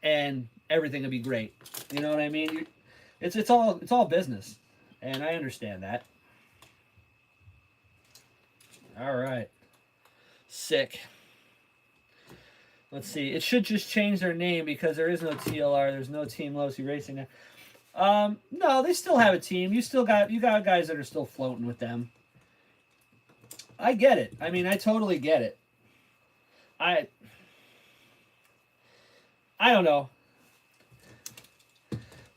and everything will be great. You know what I mean? It's all business, and I understand that. All right, sick. Let's see. It should just change their name because there is no TLR. There's no Team Losi Racing now. No, they still have a team. You got guys that are still floating with them. I get it. I mean, I totally get it. I don't know.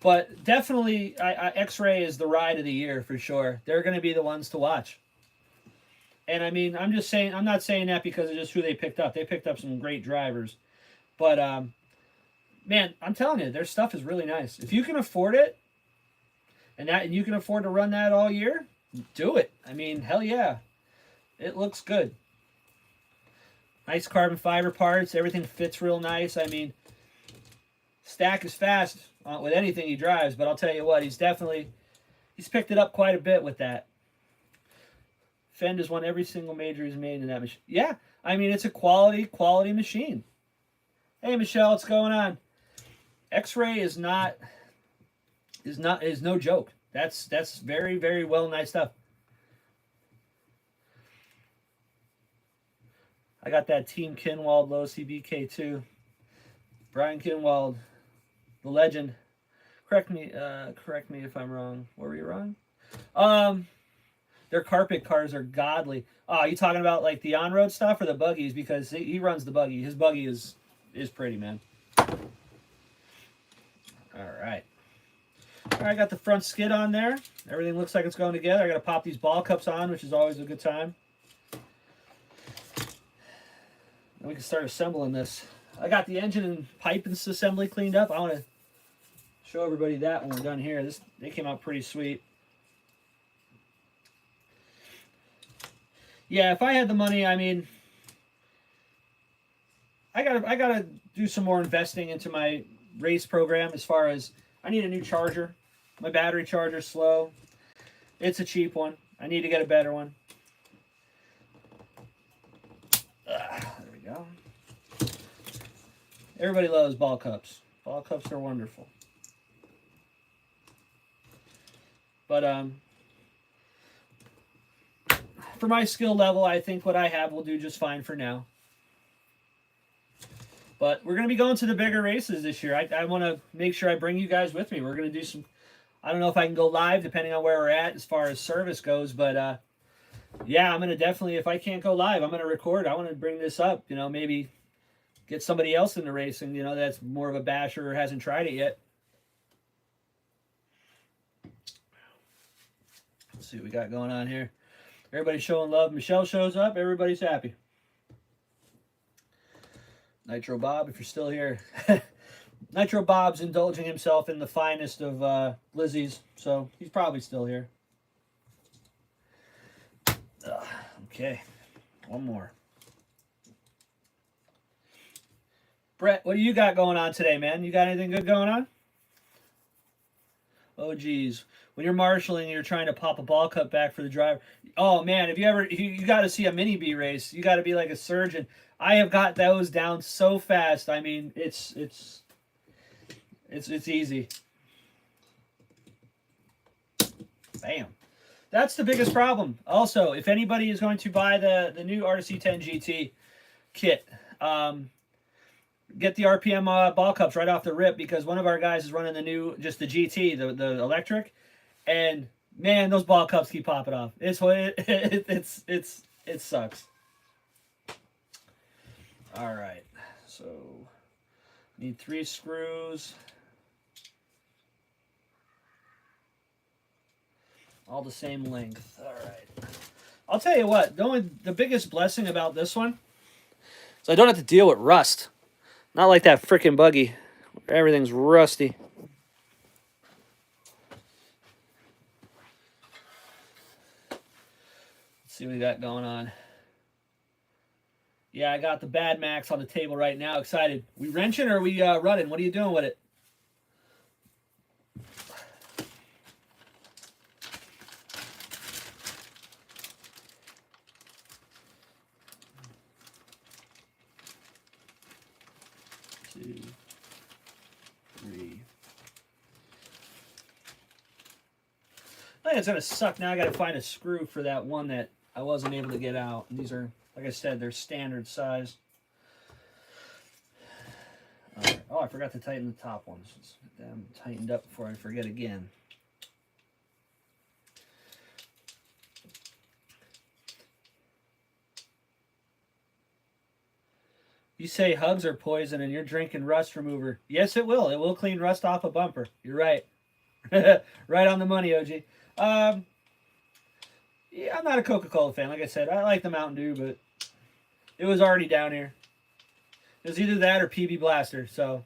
But definitely, X-Ray is the ride of the year for sure. They're going to be the ones to watch. And I mean, I'm just saying, I'm not saying that because of just who they picked up. They picked up some great drivers. But, man, I'm telling you, their stuff is really nice. If you can afford it, and you can afford to run that all year, do it. I mean, hell yeah. It looks good. Nice carbon fiber parts. Everything fits real nice. I mean, Stack is fast with anything he drives, but I'll tell you what, he's picked it up quite a bit with that. Fend has won every single major he's made in that machine. Yeah, I mean, it's a quality machine. Hey, Michelle, what's going on? X-Ray is no joke. That's very, very well nice stuff. I got that Team Kinwald low CBK2. Brian Kinwald, the legend. Correct me if I'm wrong. Were we wrong? Their carpet cars are godly. Oh, you talking about like the on-road stuff or the buggies? Because he runs the buggy. His buggy is pretty, man. All right. All right, I got the front skid on there. Everything looks like it's going together. I got to pop these ball cups on, which is always a good time. And we can start assembling this. I got the engine and pipe assembly cleaned up. I want to show everybody that when we're done here. They came out pretty sweet. Yeah, if I had the money, I mean, I gotta do some more investing into my race program. As far as I need a new charger. My battery charger's slow. It's a cheap one. I need to get a better one. There we go. Everybody loves ball cups. Ball cups are wonderful. But for my skill level, I think what I have will do just fine for now. But we're going to be going to the bigger races this year. I want to make sure I bring you guys with me. We're going to do some, I don't know if I can go live depending on where we're at as far as service goes. But yeah, I'm going to definitely, if I can't go live, I'm going to record. I want to bring this up, you know, maybe get somebody else into racing, you know, that's more of a basher or hasn't tried it yet. Let's see what we got going on here. Everybody's showing love. Michelle shows up. Everybody's happy. Nitro Bob, if you're still here. Nitro Bob's indulging himself in the finest of Lizzie's, so he's probably still here. Okay, one more. Brett, what do you got going on today, man? You got anything good going on? Oh, geez. When you're marshalling and you're trying to pop a ball cup back for the driver. Oh, man, you got to see a mini B race. You got to be like a surgeon. I have got those down so fast. I mean, it's easy. Bam. That's the biggest problem. Also, if anybody is going to buy the new rc10gt kit, get the RPM ball cups right off the rip, because one of our guys is running the new, just the GT, the electric, and man, those ball cups keep popping off. It sucks. All right, so need 3 screws, all the same length. All right. I'll tell you what, the biggest blessing about this one is I don't have to deal with rust. Not like that frickin' buggy. Everything's rusty. Let's see what we got going on. Yeah, I got the Bad Max on the table right now. Excited. We wrenching or are we running? What are you doing with it? I think it's gonna suck. Now I gotta find a screw for that one that I wasn't able to get out. And these are, like I said, they're standard size. All right. Oh, I forgot to tighten the top ones. Let's get them tightened up before I forget again. You say hugs are poison and you're drinking rust remover. Yes, it will. It will clean rust off a bumper. You're right. Right on the money, OG. Yeah, I'm not a Coca-Cola fan. Like I said, I like the Mountain Dew, but it was already down here. It was either that or PB Blaster. So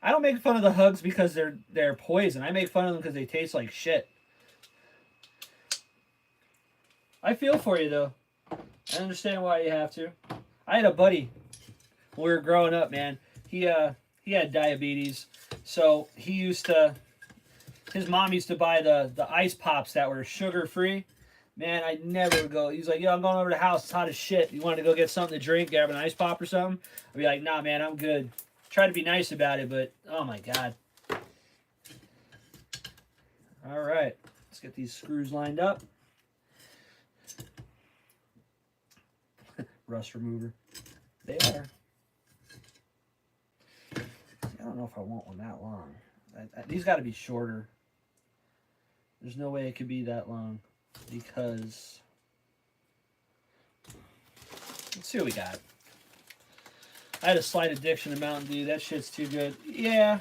I don't make fun of the hugs because they're poison. I make fun of them because they taste like shit. I feel for you though. I understand why you have to. I had a buddy when we were growing up, man. He had diabetes, so he used to. His mom used to buy the ice pops that were sugar free. Man, I never would go. He's like, yo, I'm going over to the house. It's hot as shit. You want to go get something to drink, grab an ice pop or something? I'd be like, nah, man, I'm good. Try to be nice about it, but oh my god. All right, let's get these screws lined up. Rust remover. They are. I don't know if I want one that long. These got to be shorter. There's no way it could be that long because... Let's see what we got. I had a slight addiction to Mountain Dew. That shit's too good. Yeah.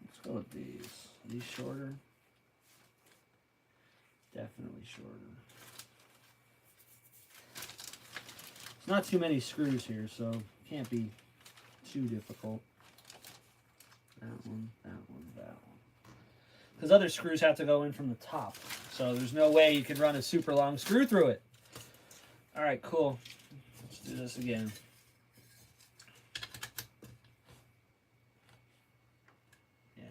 Let's go with these. Are these shorter? Definitely shorter. There's not too many screws here, so it can't be too difficult. That one, that one, that one. Because other screws have to go in from the top. So there's no way you can run a super long screw through it. All right, cool. Let's do this again. Yeah,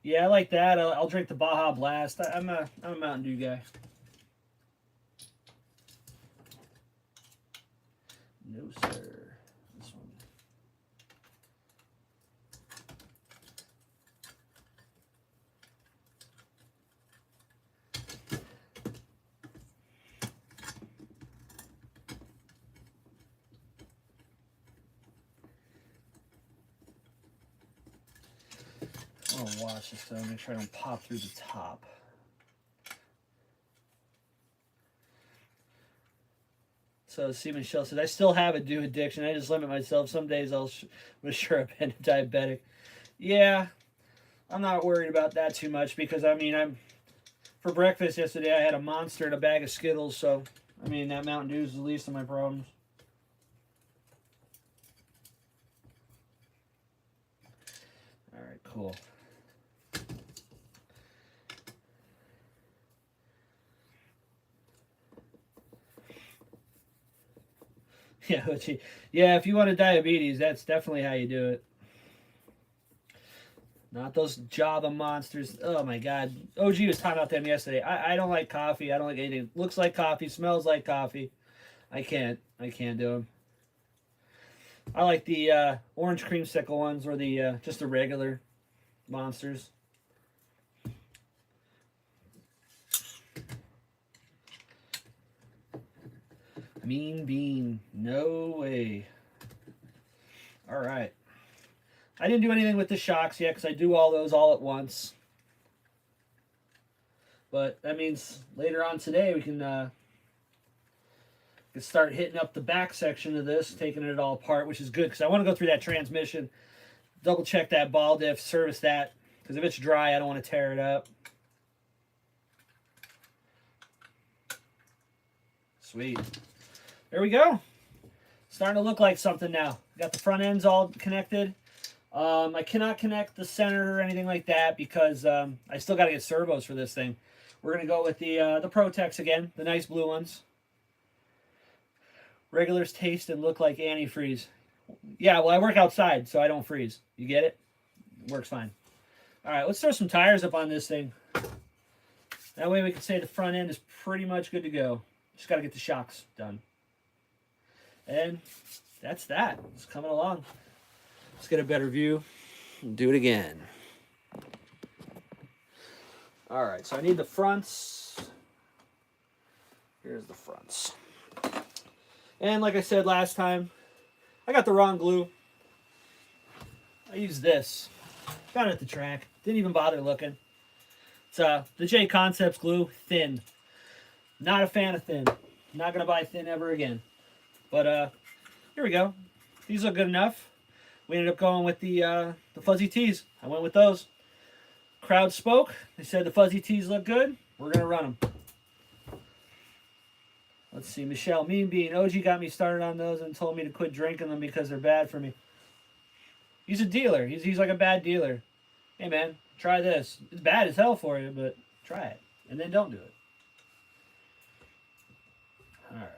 yeah, I like that. I'll drink the Baja Blast. I'm a Mountain Dew guy. No, sir. This one. I want to watch this though, make sure I don't pop through the top. So see, Michelle said, I still have a dew addiction. I just limit myself. Some days I'm sure I've been diabetic. Yeah, I'm not worried about that too much because, I mean, for breakfast yesterday, I had a Monster and a bag of Skittles. So, I mean, that Mountain Dew is the least of my problems. All right, cool. Yeah, yeah. If you want a diabetes, that's definitely how you do it. Not those Java monsters. Oh my God. OG was talking about them yesterday. I don't like coffee. I don't like anything. Looks like coffee. Smells like coffee. I can't. I can't do them. I like the orange creamsicle ones or the just the regular monsters. Mean bean. No way. All right. I didn't do anything with the shocks yet because I do all those all at once. But that means later on today we can start hitting up the back section of this, taking it all apart, which is good because I want to go through that transmission, double check that ball diff, service that, because if it's dry, I don't want to tear it up. Sweet. There we go. Starting to look like something now. Got the front ends all connected. I cannot connect the center or anything like that because I still got to get servos for this thing. We're going to go with the Protex again, the nice blue ones. Regulars taste and look like antifreeze. Yeah, well, I work outside, so I don't freeze. You get it? It works fine. All right, let's throw some tires up on this thing. That way we can say the front end is pretty much good to go. Just got to get the shocks done. And that's that. It's coming along. Let's get a better view and do it again. All right, so I need the fronts. Here's the fronts. And like I said last time, I got the wrong glue. I used this. Found it at the track. Didn't even bother looking. It's the J Concepts glue, thin. Not a fan of thin. Not going to buy thin ever again. But here we go. These look good enough. We ended up going with the fuzzy tees. I went with those. Crowd spoke. They said the fuzzy tees look good. We're going to run them. Let's see. Michelle, Mean Bean. OG got me started on those and told me to quit drinking them because they're bad for me. He's a dealer. He's like a bad dealer. Hey, man, try this. It's bad as hell for you, but try it. And then don't do it. All right.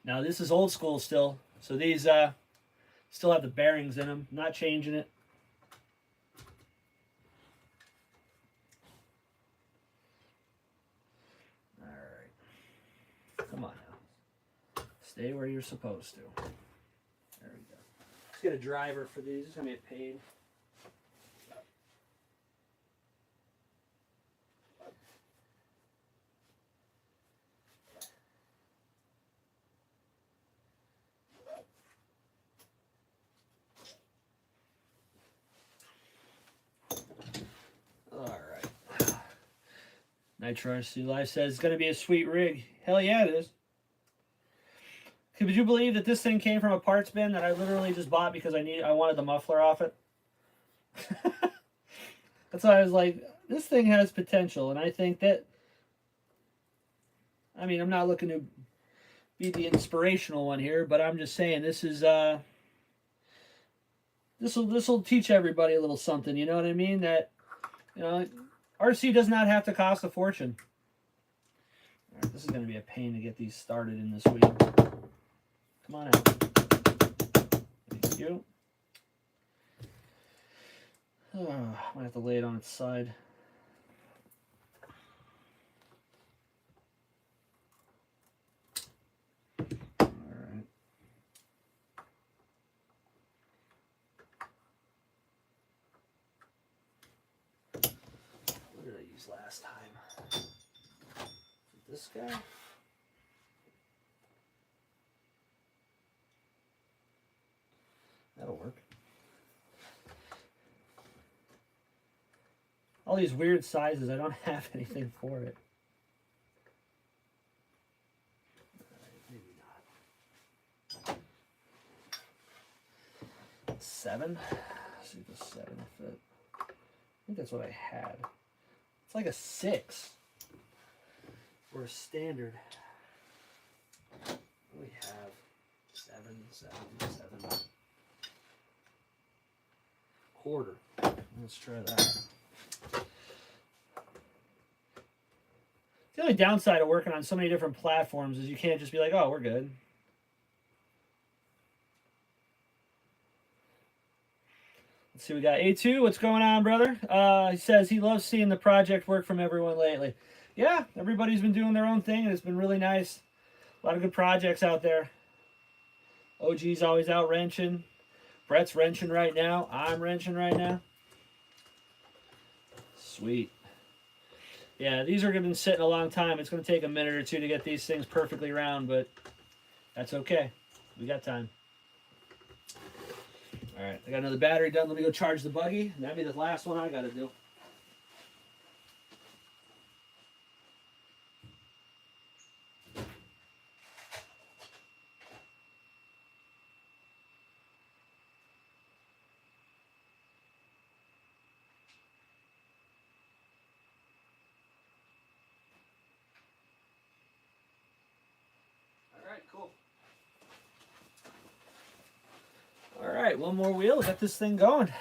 Now, this is old school still. So these still have the bearings in them. Not changing it. All right. Come on now. Stay where you're supposed to. There we go. Let's get a driver for these. It's going to be a pain. Nitro RC Live says it's going to be a sweet rig. Hell yeah, it is. Could you believe that this thing came from a parts bin that I literally just bought because I wanted the muffler off it? That's why I was like, this thing has potential, and I think that, I mean, I'm not looking to be the inspirational one here, but I'm just saying this is this will teach everybody a little something, you know what I mean? That, you know, RC does not have to cost a fortune. All right, this is going to be a pain to get these started in this wheel. Come on out. Thank you. Oh, I'm going to have to lay it on its side. All right. What did I use last time? This guy? That'll work. All these weird sizes, I don't have anything for it. Maybe not. 7? Let's see if the 7 fit. I think that's what I had. It's like a 6. Or a standard. What do we have? 7, 7, 7. Quarter. Let's try that. The only downside of working on so many different platforms is you can't just be like, oh, we're good. Let's see, we got A2. What's going on, brother? He says he loves seeing the project work from everyone lately. Yeah, everybody's been doing their own thing, and it's been really nice. A lot of good projects out there. OG's always out wrenching. Brett's wrenching right now. I'm wrenching right now. Sweet. Yeah, these are going to be sitting a long time. It's going to take a minute or two to get these things perfectly round, but that's okay. We got time. All right, I got another battery done. Let me go charge the buggy. That'll be the last one I got to do. All right, cool. All right, one more wheel. Get this thing going.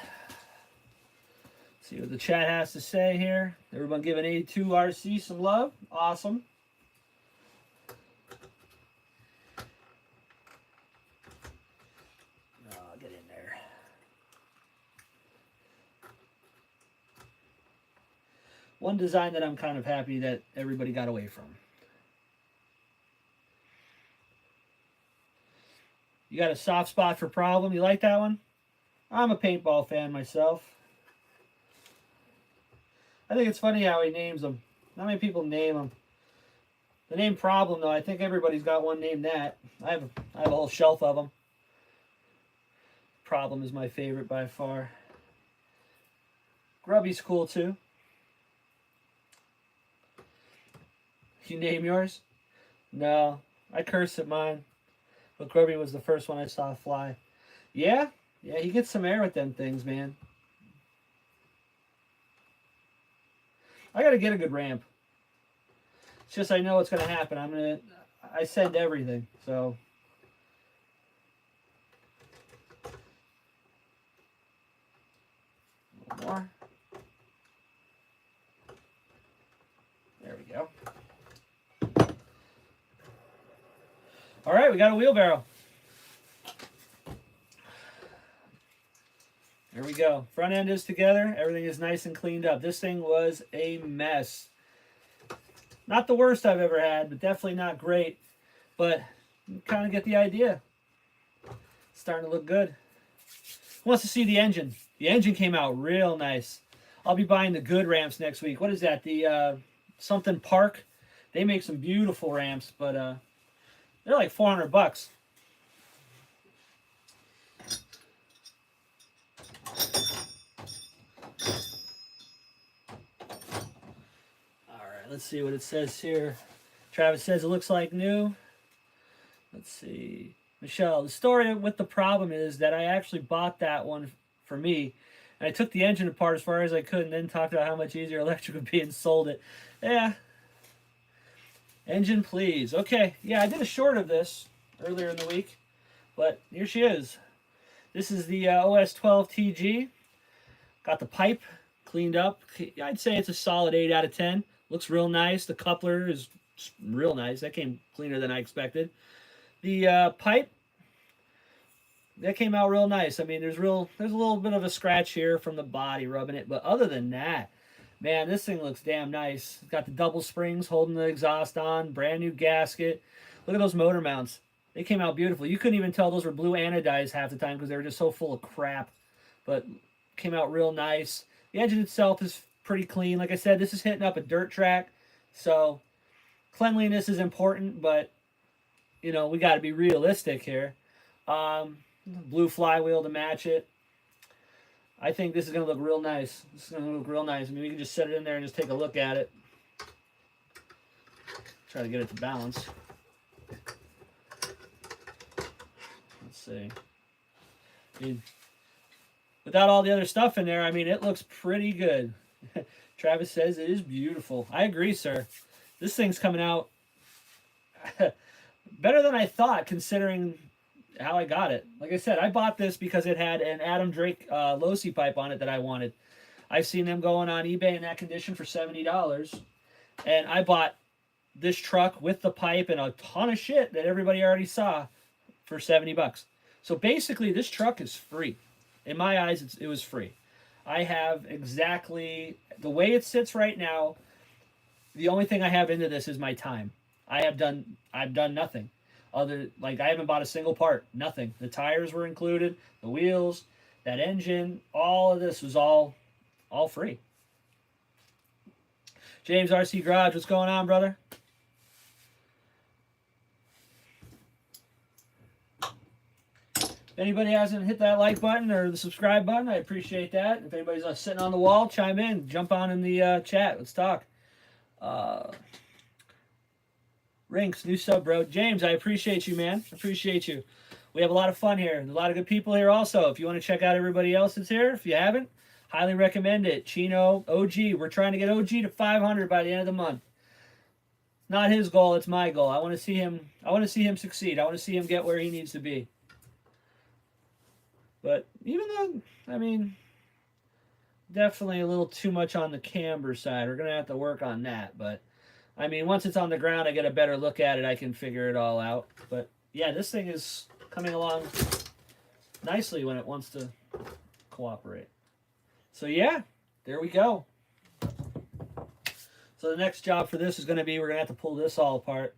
See what the chat has to say here. Everyone giving A2RC some love. Awesome. Oh, get in there. One design that I'm kind of happy that everybody got away from. You got a soft spot for Problem? You like that one? I'm a paintball fan myself. I think it's funny how he names them. Not many people name them. The name Problem, though, I think everybody's got one named that. I have a whole shelf of them. Problem is my favorite by far. Grubby's cool, too. You name yours? No, I curse at mine. But Grubby was the first one I saw fly. Yeah, he gets some air with them things, man. I gotta get a good ramp. It's just I know what's gonna happen. I send everything, so. A little more. There we go. All right, we got a wheelbarrow. There we go. Front end is together. Everything is nice and cleaned up. This thing was a mess. Not the worst I've ever had, but definitely not great. But you kind of get the idea. It's starting to look good. Who wants to see the engine? The engine came out real nice. I'll be buying the good ramps next week. What is that? The something Park. They make some beautiful ramps, but they're like $400. All right, let's see what it says here. Travis says it looks like new. Let's see. Michelle, the story with the Problem is that I actually bought that one for me. And I took the engine apart as far as I could and then talked about how much easier electric would be and sold it. Yeah. Engine, please. Okay, yeah, I did a short of this earlier in the week, but here she is. This is the OS12TG. Got the pipe cleaned up. I'd say it's a solid 8 out of 10. Looks real nice. The coupler is real nice. That came cleaner than I expected. The pipe, that came out real nice. I mean, there's a little bit of a scratch here from the body rubbing it, but other than that, man, this thing looks damn nice. It's got the double springs holding the exhaust on, brand new gasket. Look at those motor mounts. They came out beautiful. You couldn't even tell those were blue anodized half the time because they were just so full of crap. But came out real nice. The engine itself is pretty clean. Like I said, this is hitting up a dirt track. So cleanliness is important, but, you know, we got to be realistic here. Blue flywheel to match it. I think this is going to look real nice. This is going to look real nice. I mean, we can just set it in there and just take a look at it. Try to get it to balance. Let's see. I mean, without all the other stuff in there, I mean, it looks pretty good. Travis says it is beautiful. I agree, sir. This thing's coming out better than I thought, considering how I got it. Like I said, I bought this because it had an Adam Drake Losi pipe on it that I wanted. I've seen them going on eBay in that condition for $70, and I bought this truck with the pipe and a ton of shit that everybody already saw for 70 bucks. So basically, this truck is free. In my eyes, it was free. I have exactly the way it sits right now. The only thing I have into this is my time. I've done nothing. I haven't bought a single part. Nothing. The tires were included, the wheels, that engine, all of this was all free. James RC Garage, what's going on, brother? If anybody hasn't hit that like button or the subscribe button, I appreciate that. If anybody's sitting on the wall, chime in, jump on in the chat. Let's talk. Rinks, new sub, bro. James, I appreciate you, man. Appreciate you. We have a lot of fun here. There's a lot of good people here also. If you want to check out everybody else that's here, if you haven't, highly recommend it. Chino, OG. We're trying to get OG to 500 by the end of the month. Not his goal, it's my goal. I want to see him succeed. I want to see him get where he needs to be. But even though, I mean, definitely a little too much on the camber side. We're going to have to work on that. But, I mean, once it's on the ground, I get a better look at it. I can figure it all out. But, yeah, this thing is coming along nicely when it wants to cooperate. So, yeah, there we go. So the next job for this is going to be, we're going to have to pull this all apart.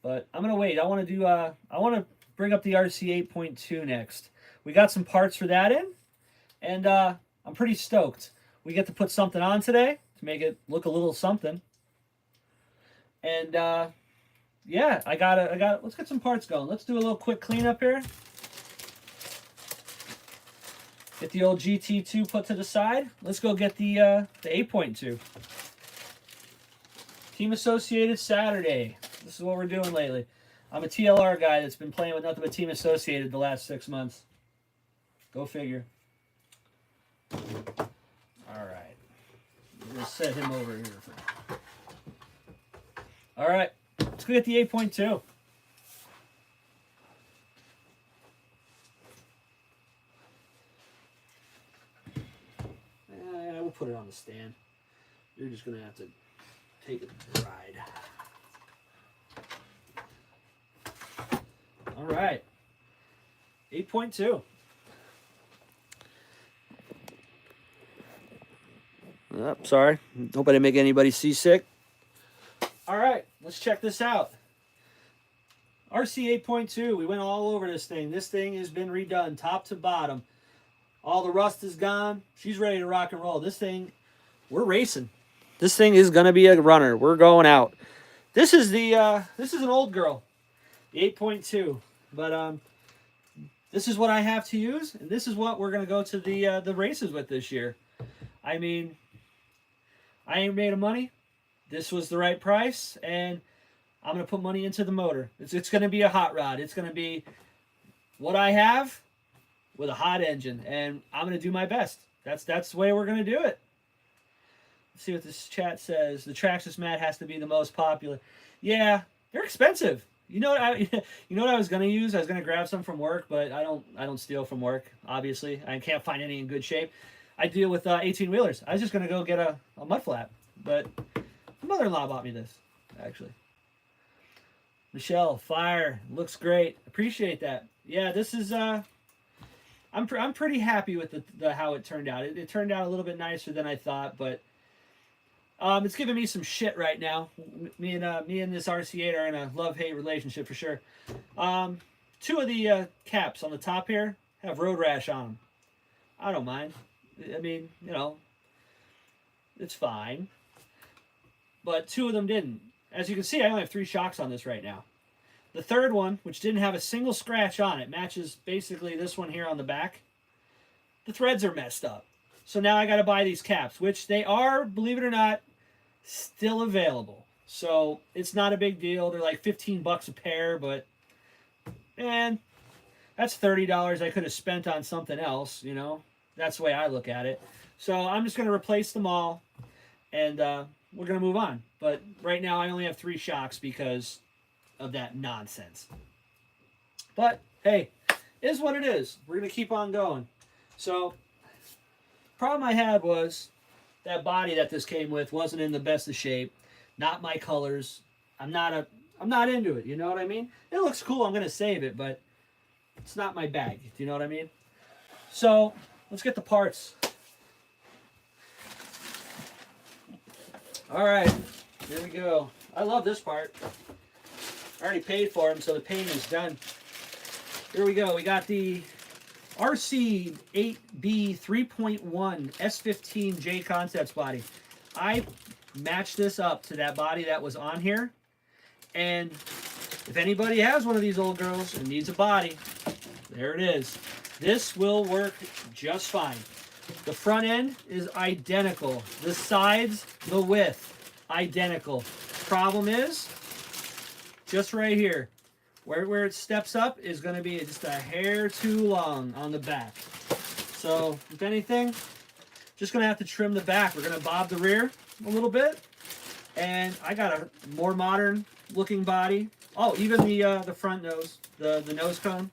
But I'm going to wait. I want to bring up the rc8.2 next. We got some parts for that in, and I'm pretty stoked. We get to put something on today to make it look a little something. And yeah, I got. Let's get some parts going. Let's do a little quick cleanup here. Get the old GT2 put to the side. Let's go get the 8.2. Team Associated Saturday. This is what we're doing lately. I'm a TLR guy that's been playing with nothing but Team Associated the last 6 months. Go figure. All right. We're going to set him over here. All right. Let's go get the 8.2. We'll put it on the stand. You're just going to have to take a ride. All right. 8.2. Oh, sorry. Hope I didn't make anybody seasick. All right. Let's check this out. rc8.2. We went all over this thing. This thing has been redone top to bottom. All the rust is gone. She's ready to rock and roll. This thing, we're racing. This thing is going to be a runner. We're going out. This is an old girl. The 8.2. But this is what I have to use, and this is what we're going to go to the races with this year. I mean, I ain't made of money. This was the right price, and I'm going to put money into the motor. It's going to be a hot rod. It's going to be what I have with a hot engine, and I'm going to do my best. That's the way we're going to do it. Let's see what this chat says. The Traxxas mat has to be the most popular. Yeah, they're expensive. You know what I was going to use? I was going to grab some from work, but I don't steal from work, obviously. I can't find any in good shape. I deal with 18-wheelers. I was just going to go get a mud flap, but my mother-in-law bought me this, actually. Michelle, fire. Looks great. Appreciate that. Yeah, this is... I'm pretty happy with the how it turned out. It turned out a little bit nicer than I thought, but it's giving me some shit right now. Me and this RC8 are in a love-hate relationship for sure. Two of the caps on the top here have road rash on them. I don't mind. I mean, you know, it's fine. But two of them didn't. As you can see, I only have 3 shocks on this right now. The third one, which didn't have a single scratch on it, matches basically this one here on the back. The threads are messed up. So now I got to buy these caps, which they are, believe it or not, still available. So it's not a big deal. They're like 15 bucks a pair, but man, that's $30 I could have spent on something else, you know. That's the way I look at it. So I'm just going to replace them all, and we're going to move on. But right now I only have 3 shocks because of that nonsense. But hey, it is what it is. We're going to keep on going. So problem I had was that body that this came with wasn't in the best of shape. Not my colors. I'm not into it. You know what I mean? It looks cool. I'm gonna save it, but it's not my bag. Do you know what I mean? So let's get the parts. All right, here we go. I love this part. I already paid for them, so the painting is done. Here we go. We got the rc8.2 3.1 S15J Concepts body. I matched this up to that body that was on here. And if anybody has one of these old girls and needs a body, there it is. This will work just fine. The front end is identical. The sides, the width, identical. Problem is, just right here, where it steps up is going to be just a hair too long on the back. So, if anything, just going to have to trim the back. We're going to bob the rear a little bit. And I got a more modern looking body. Oh, even the front nose, the nose cone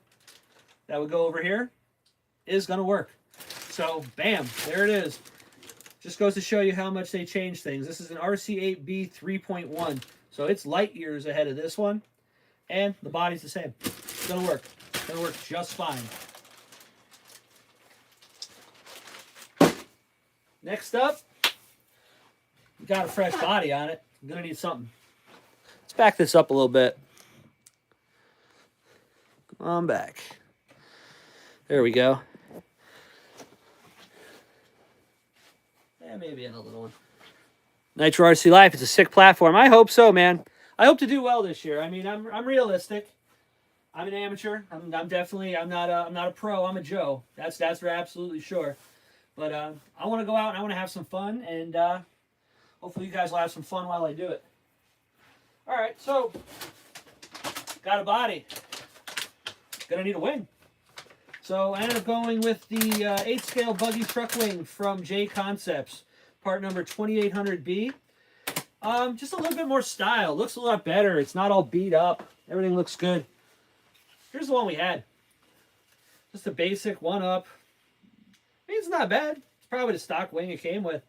that would go over here is going to work. So, bam, there it is. Just goes to show you how much they change things. This is an rc8 3.1. So it's light years ahead of this one. And the body's the same. It's going to work. It's going to work just fine. Next up, we got a fresh body on it. I'm going to need something. Let's back this up a little bit. Come on back. There we go. Yeah, maybe another little one. Nitro RC Life. It's a sick platform. I hope so, man. I hope to do well this year. I mean, I'm realistic. I'm an amateur. I'm definitely I'm not a pro. I'm a Joe. That's for absolutely sure. But I want to go out and I want to have some fun, and hopefully you guys will have some fun while I do it. All right, so got a body. Gonna need a wing. So I ended up going with the 8-scale buggy truck wing from J Concepts, part number 2800B. Just a little bit more style. Looks a lot better. It's not all beat up. Everything looks good. Here's the one we had. Just a basic one-up. I mean, it's not bad. It's probably the stock wing it came with.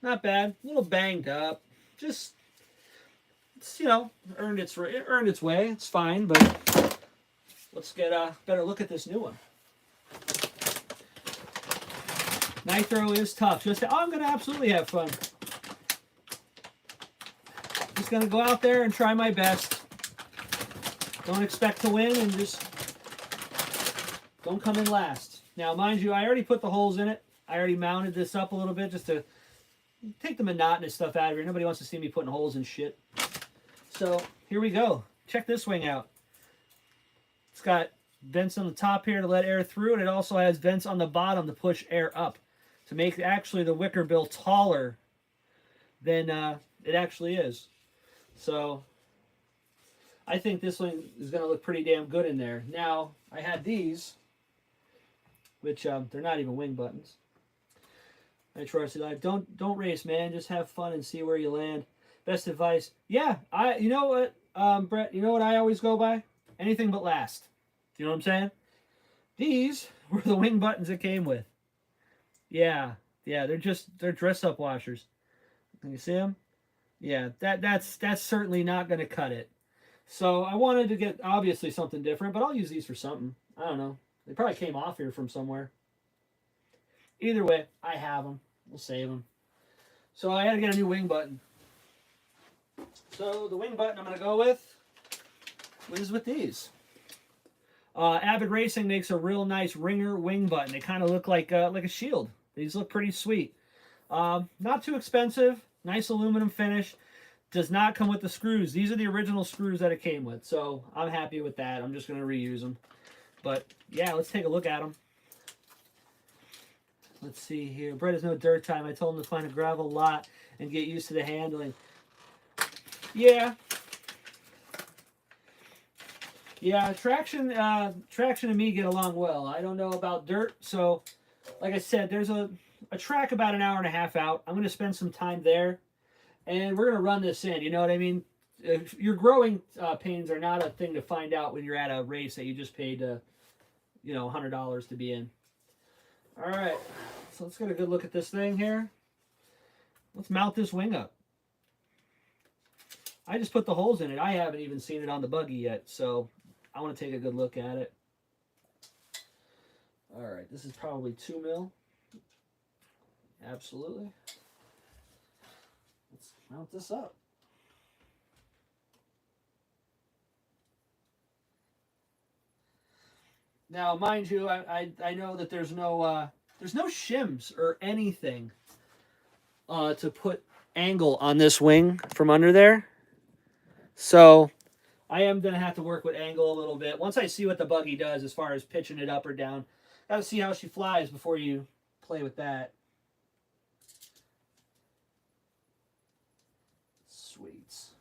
Not bad. A little banged up. Just, it's, you know, it earned its way. It's fine, but let's get a better look at this new one. Nitro is tough. I'm going to absolutely have fun. Just going to go out there and try my best. Don't expect to win and just don't come in last. Now, mind you, I already put the holes in it. I already mounted this up a little bit just to take the monotonous stuff out of here. Nobody wants to see me putting holes in shit. So, here we go. Check this wing out. It's got vents on the top here to let air through, and it also has vents on the bottom to push air up to make actually the wicker bill taller than it actually is. So I think this one is going to look pretty damn good in there. Now, I had these, which they're not even wing buttons. Nitro RC Live. Don't race, man. Just have fun and see where you land. Best advice. Yeah, you know what, Brett, you know what I always go by? Anything but last. You know what I'm saying? These were the wing buttons it came with. Yeah, they're dress-up washers. Can you see them? Yeah, that's certainly not going to cut it. So I wanted to get, obviously, something different, but I'll use these for something. I don't know. They probably came off here from somewhere. Either way, I have them. We'll save them. So I had to get a new wing button. So the wing button I'm going to go with is with these. Avid Racing makes a real nice ringer wing button. They kind of look like a shield. These look pretty sweet. Not too expensive. Nice aluminum finish. Does not come with the screws. These are the original screws that it came with. So I'm happy with that. I'm just going to reuse them. But yeah, let's take a look at them. Let's see here. Brett has no dirt time. I told him to find a gravel lot and get used to the handling. Yeah. Yeah, traction and me get along well. I don't know about dirt, so like I said, there's a track about an hour and a half out. I'm going to spend some time there, and we're going to run this in. You know what I mean? Your growing pains are not a thing to find out when you're at a race that you just paid, $100 to be in. All right, so let's get a good look at this thing here. Let's mount this wing up. I just put the holes in it. I haven't even seen it on the buggy yet, so I want to take a good look at it. All right, this is probably 2 mil. Absolutely. Let's mount this up. Now, mind you, I know that there's no shims or anything to put angle on this wing from under there. So I am going to have to work with angle a little bit. Once I see what the buggy does as far as pitching it up or down, got to see how she flies before you play with that. Sweets.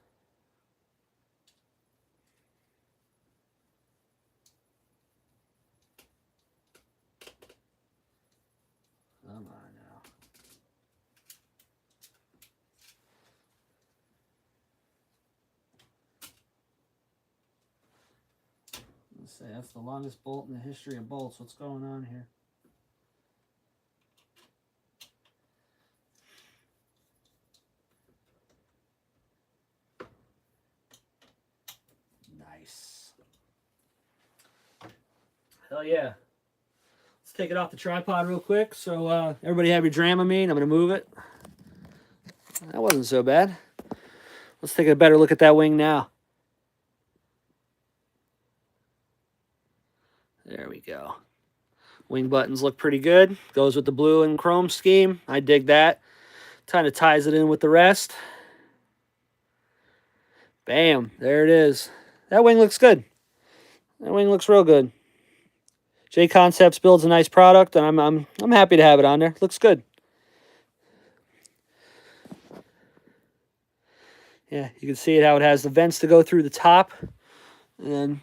Come on now. Let's say that's the longest bolt in the history of bolts. What's going on here? Nice. Hell yeah. Let's take it off the tripod real quick. So everybody have your Dramamine. I'm going to move it. That wasn't so bad. Let's take a better look at that wing now. There we go. Wing buttons look pretty good. Goes with the blue and chrome scheme. I dig that. Kind of ties it in with the rest. Bam. There it is. That wing looks good. That wing looks real good. J Concepts builds a nice product, and I'm happy to have it on there. Looks good. Yeah, you can see it how it has the vents to go through the top, and then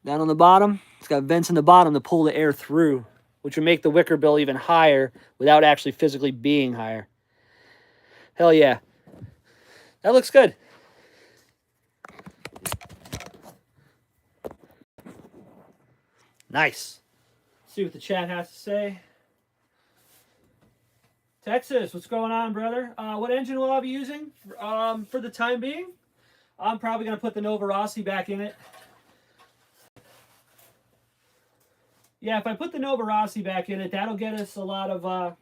down on the bottom, it's got vents in the bottom to pull the air through, which would make the wicker bill even higher without actually physically being higher. Hell yeah. That looks good. Nice. See what the chat has to say. Texas, what's going on, brother? What engine will I be using for the time being? I'm probably going to put the Nova Rossi back in it. Yeah, if I put the Nova Rossi back in it, that'll get us a lot of... I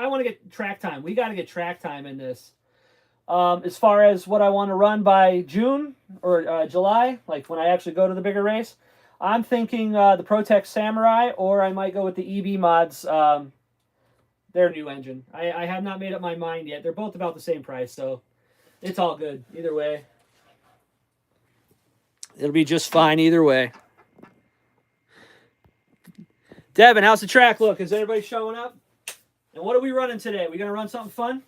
want to get track time. We got to get track time in this. As far as what I want to run by June or July, like when I actually go to the bigger race, I'm thinking the Protec Samurai, or I might go with the EB Mods, their new engine. I have not made up my mind yet. They're both about the same price, so it's all good. Either way. It'll be just fine either way. Devin, how's the track look? Is everybody showing up? And what are we running today? We gonna run something fun?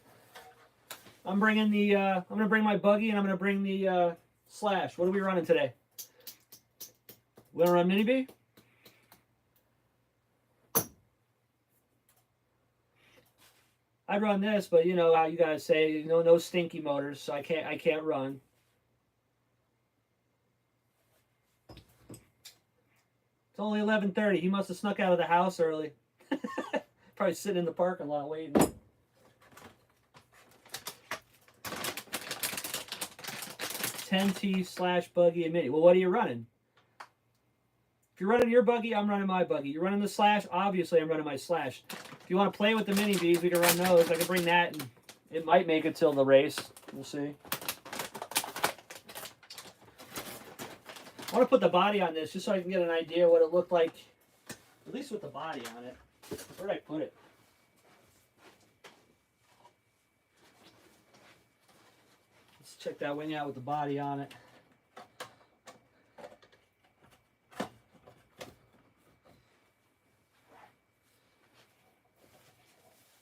I'm bringing the. I'm gonna bring my buggy, and I'm gonna bring the Slash. What are we running today? We gonna run Mini B? I'd run this, but you know how you guys say, you know, no stinky motors, so I can't run. It's only 11:30. He must have snuck out of the house early. Probably sitting in the parking lot waiting. $10T / buggy and mini. Well, what are you running? If you're running your buggy, I'm running my buggy. You're running the Slash, obviously I'm running my Slash. If you want to play with the mini Bs, we can run those. I can bring that, and it might make it till the race. We'll see. I want to put the body on this just so I can get an idea what it looked like, at least with the body on it. Where did I put it? Let's check that wing out with the body on it.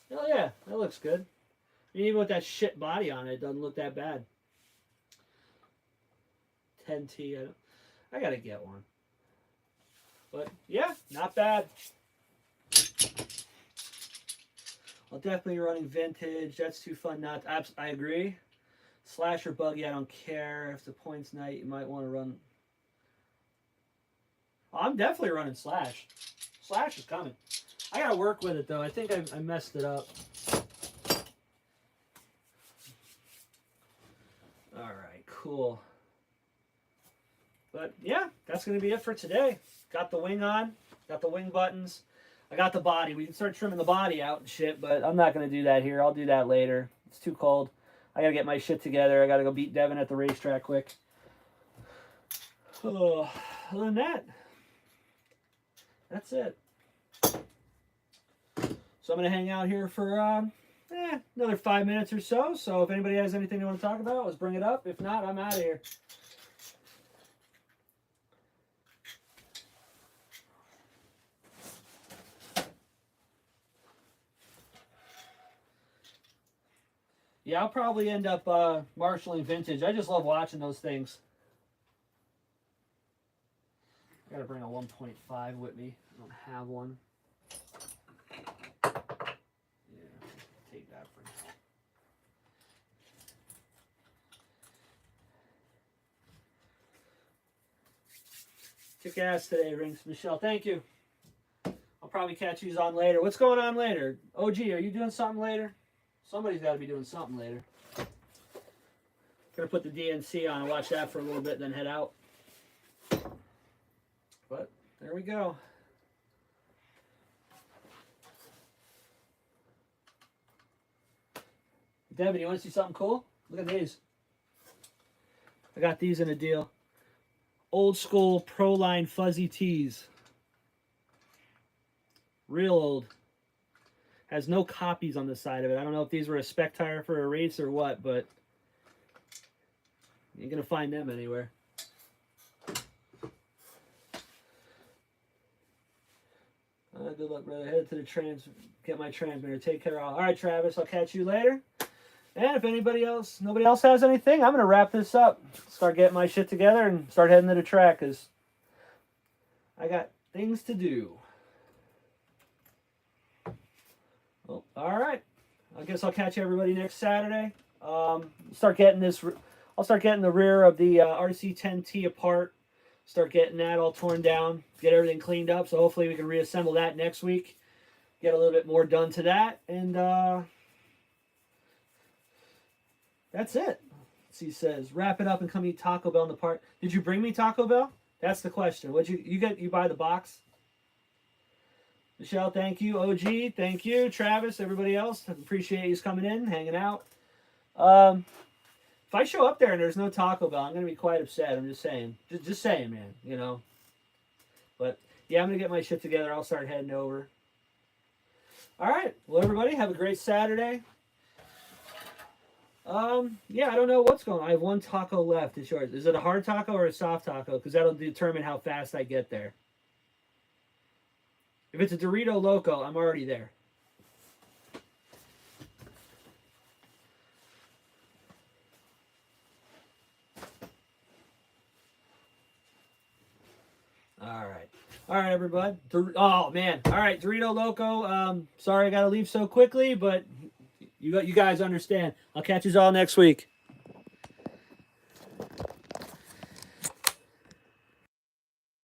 Hell yeah, that looks good. Even with that shit body on it, it doesn't look that bad. 10T, I gotta get one. But yeah, not bad. I'll definitely be running vintage. That's too fun not to, I agree. Slash or buggy, I don't care. If the point's night, you might want to run. I'm definitely running Slash. Slash is coming. I gotta work with it though. I think I messed it up. All right, cool. But yeah, that's going to be it for today. Got the wing on, got the wing buttons. I got the body. We can start trimming the body out and shit, but I'm not going to do that here. I'll do that later. It's too cold. I got to get my shit together. I got to go beat Devin at the racetrack quick. Oh, other than that, that's it. So I'm going to hang out here for another 5 minutes or so. So if anybody has anything they want to talk about, let's bring it up. If not, I'm out of here. Yeah, I'll probably end up marshalling vintage. I just love watching those things. I gotta bring a 1.5 with me. I don't have one. Yeah, take that for now. Kick ass today, Rings. Michelle, thank you. I'll probably catch these on later. What's going on later? OG, are you doing something later? Somebody's got to be doing something later. Gonna put the DNC on and watch that for a little bit, then head out. But there we go. Devin, you want to see something cool? Look at these. I got these in a deal. Old school Pro Line fuzzy tees. Real old. Has no copies on the side of it. I don't know if these were a spec tire for a race or what, but you ain't gonna find them anywhere. Good luck, brother. Head to the get my transmitter. Take care of all. All right, Travis, I'll catch you later. And if nobody else has anything, I'm gonna wrap this up. Start getting my shit together and start heading to the track because I got things to do. Well, all right. I guess I'll catch everybody next Saturday. I'll start getting the rear of the RC10T apart. Start getting that all torn down. Get everything cleaned up. So hopefully we can reassemble that next week. Get a little bit more done to that. And that's it. He says, wrap it up and come eat Taco Bell in the park. Did you bring me Taco Bell? That's the question. What'd you get? You buy the box? Michelle, thank you. OG, thank you. Travis, everybody else, appreciate you coming in, hanging out. If I show up there and there's no Taco Bell, I'm going to be quite upset. I'm just saying. Just saying, man, you know. But, yeah, I'm going to get my shit together. I'll start heading over. All right. Well, everybody, have a great Saturday. Yeah, I don't know what's going on. I have one taco left. It's yours. Is it a hard taco or a soft taco? Because that'll determine how fast I get there. If it's a Dorito Loco, I'm already there. All right. All right, everybody. Oh, man. All right, Dorito Loco. Sorry I got to leave so quickly, but you guys understand. I'll catch you all next week.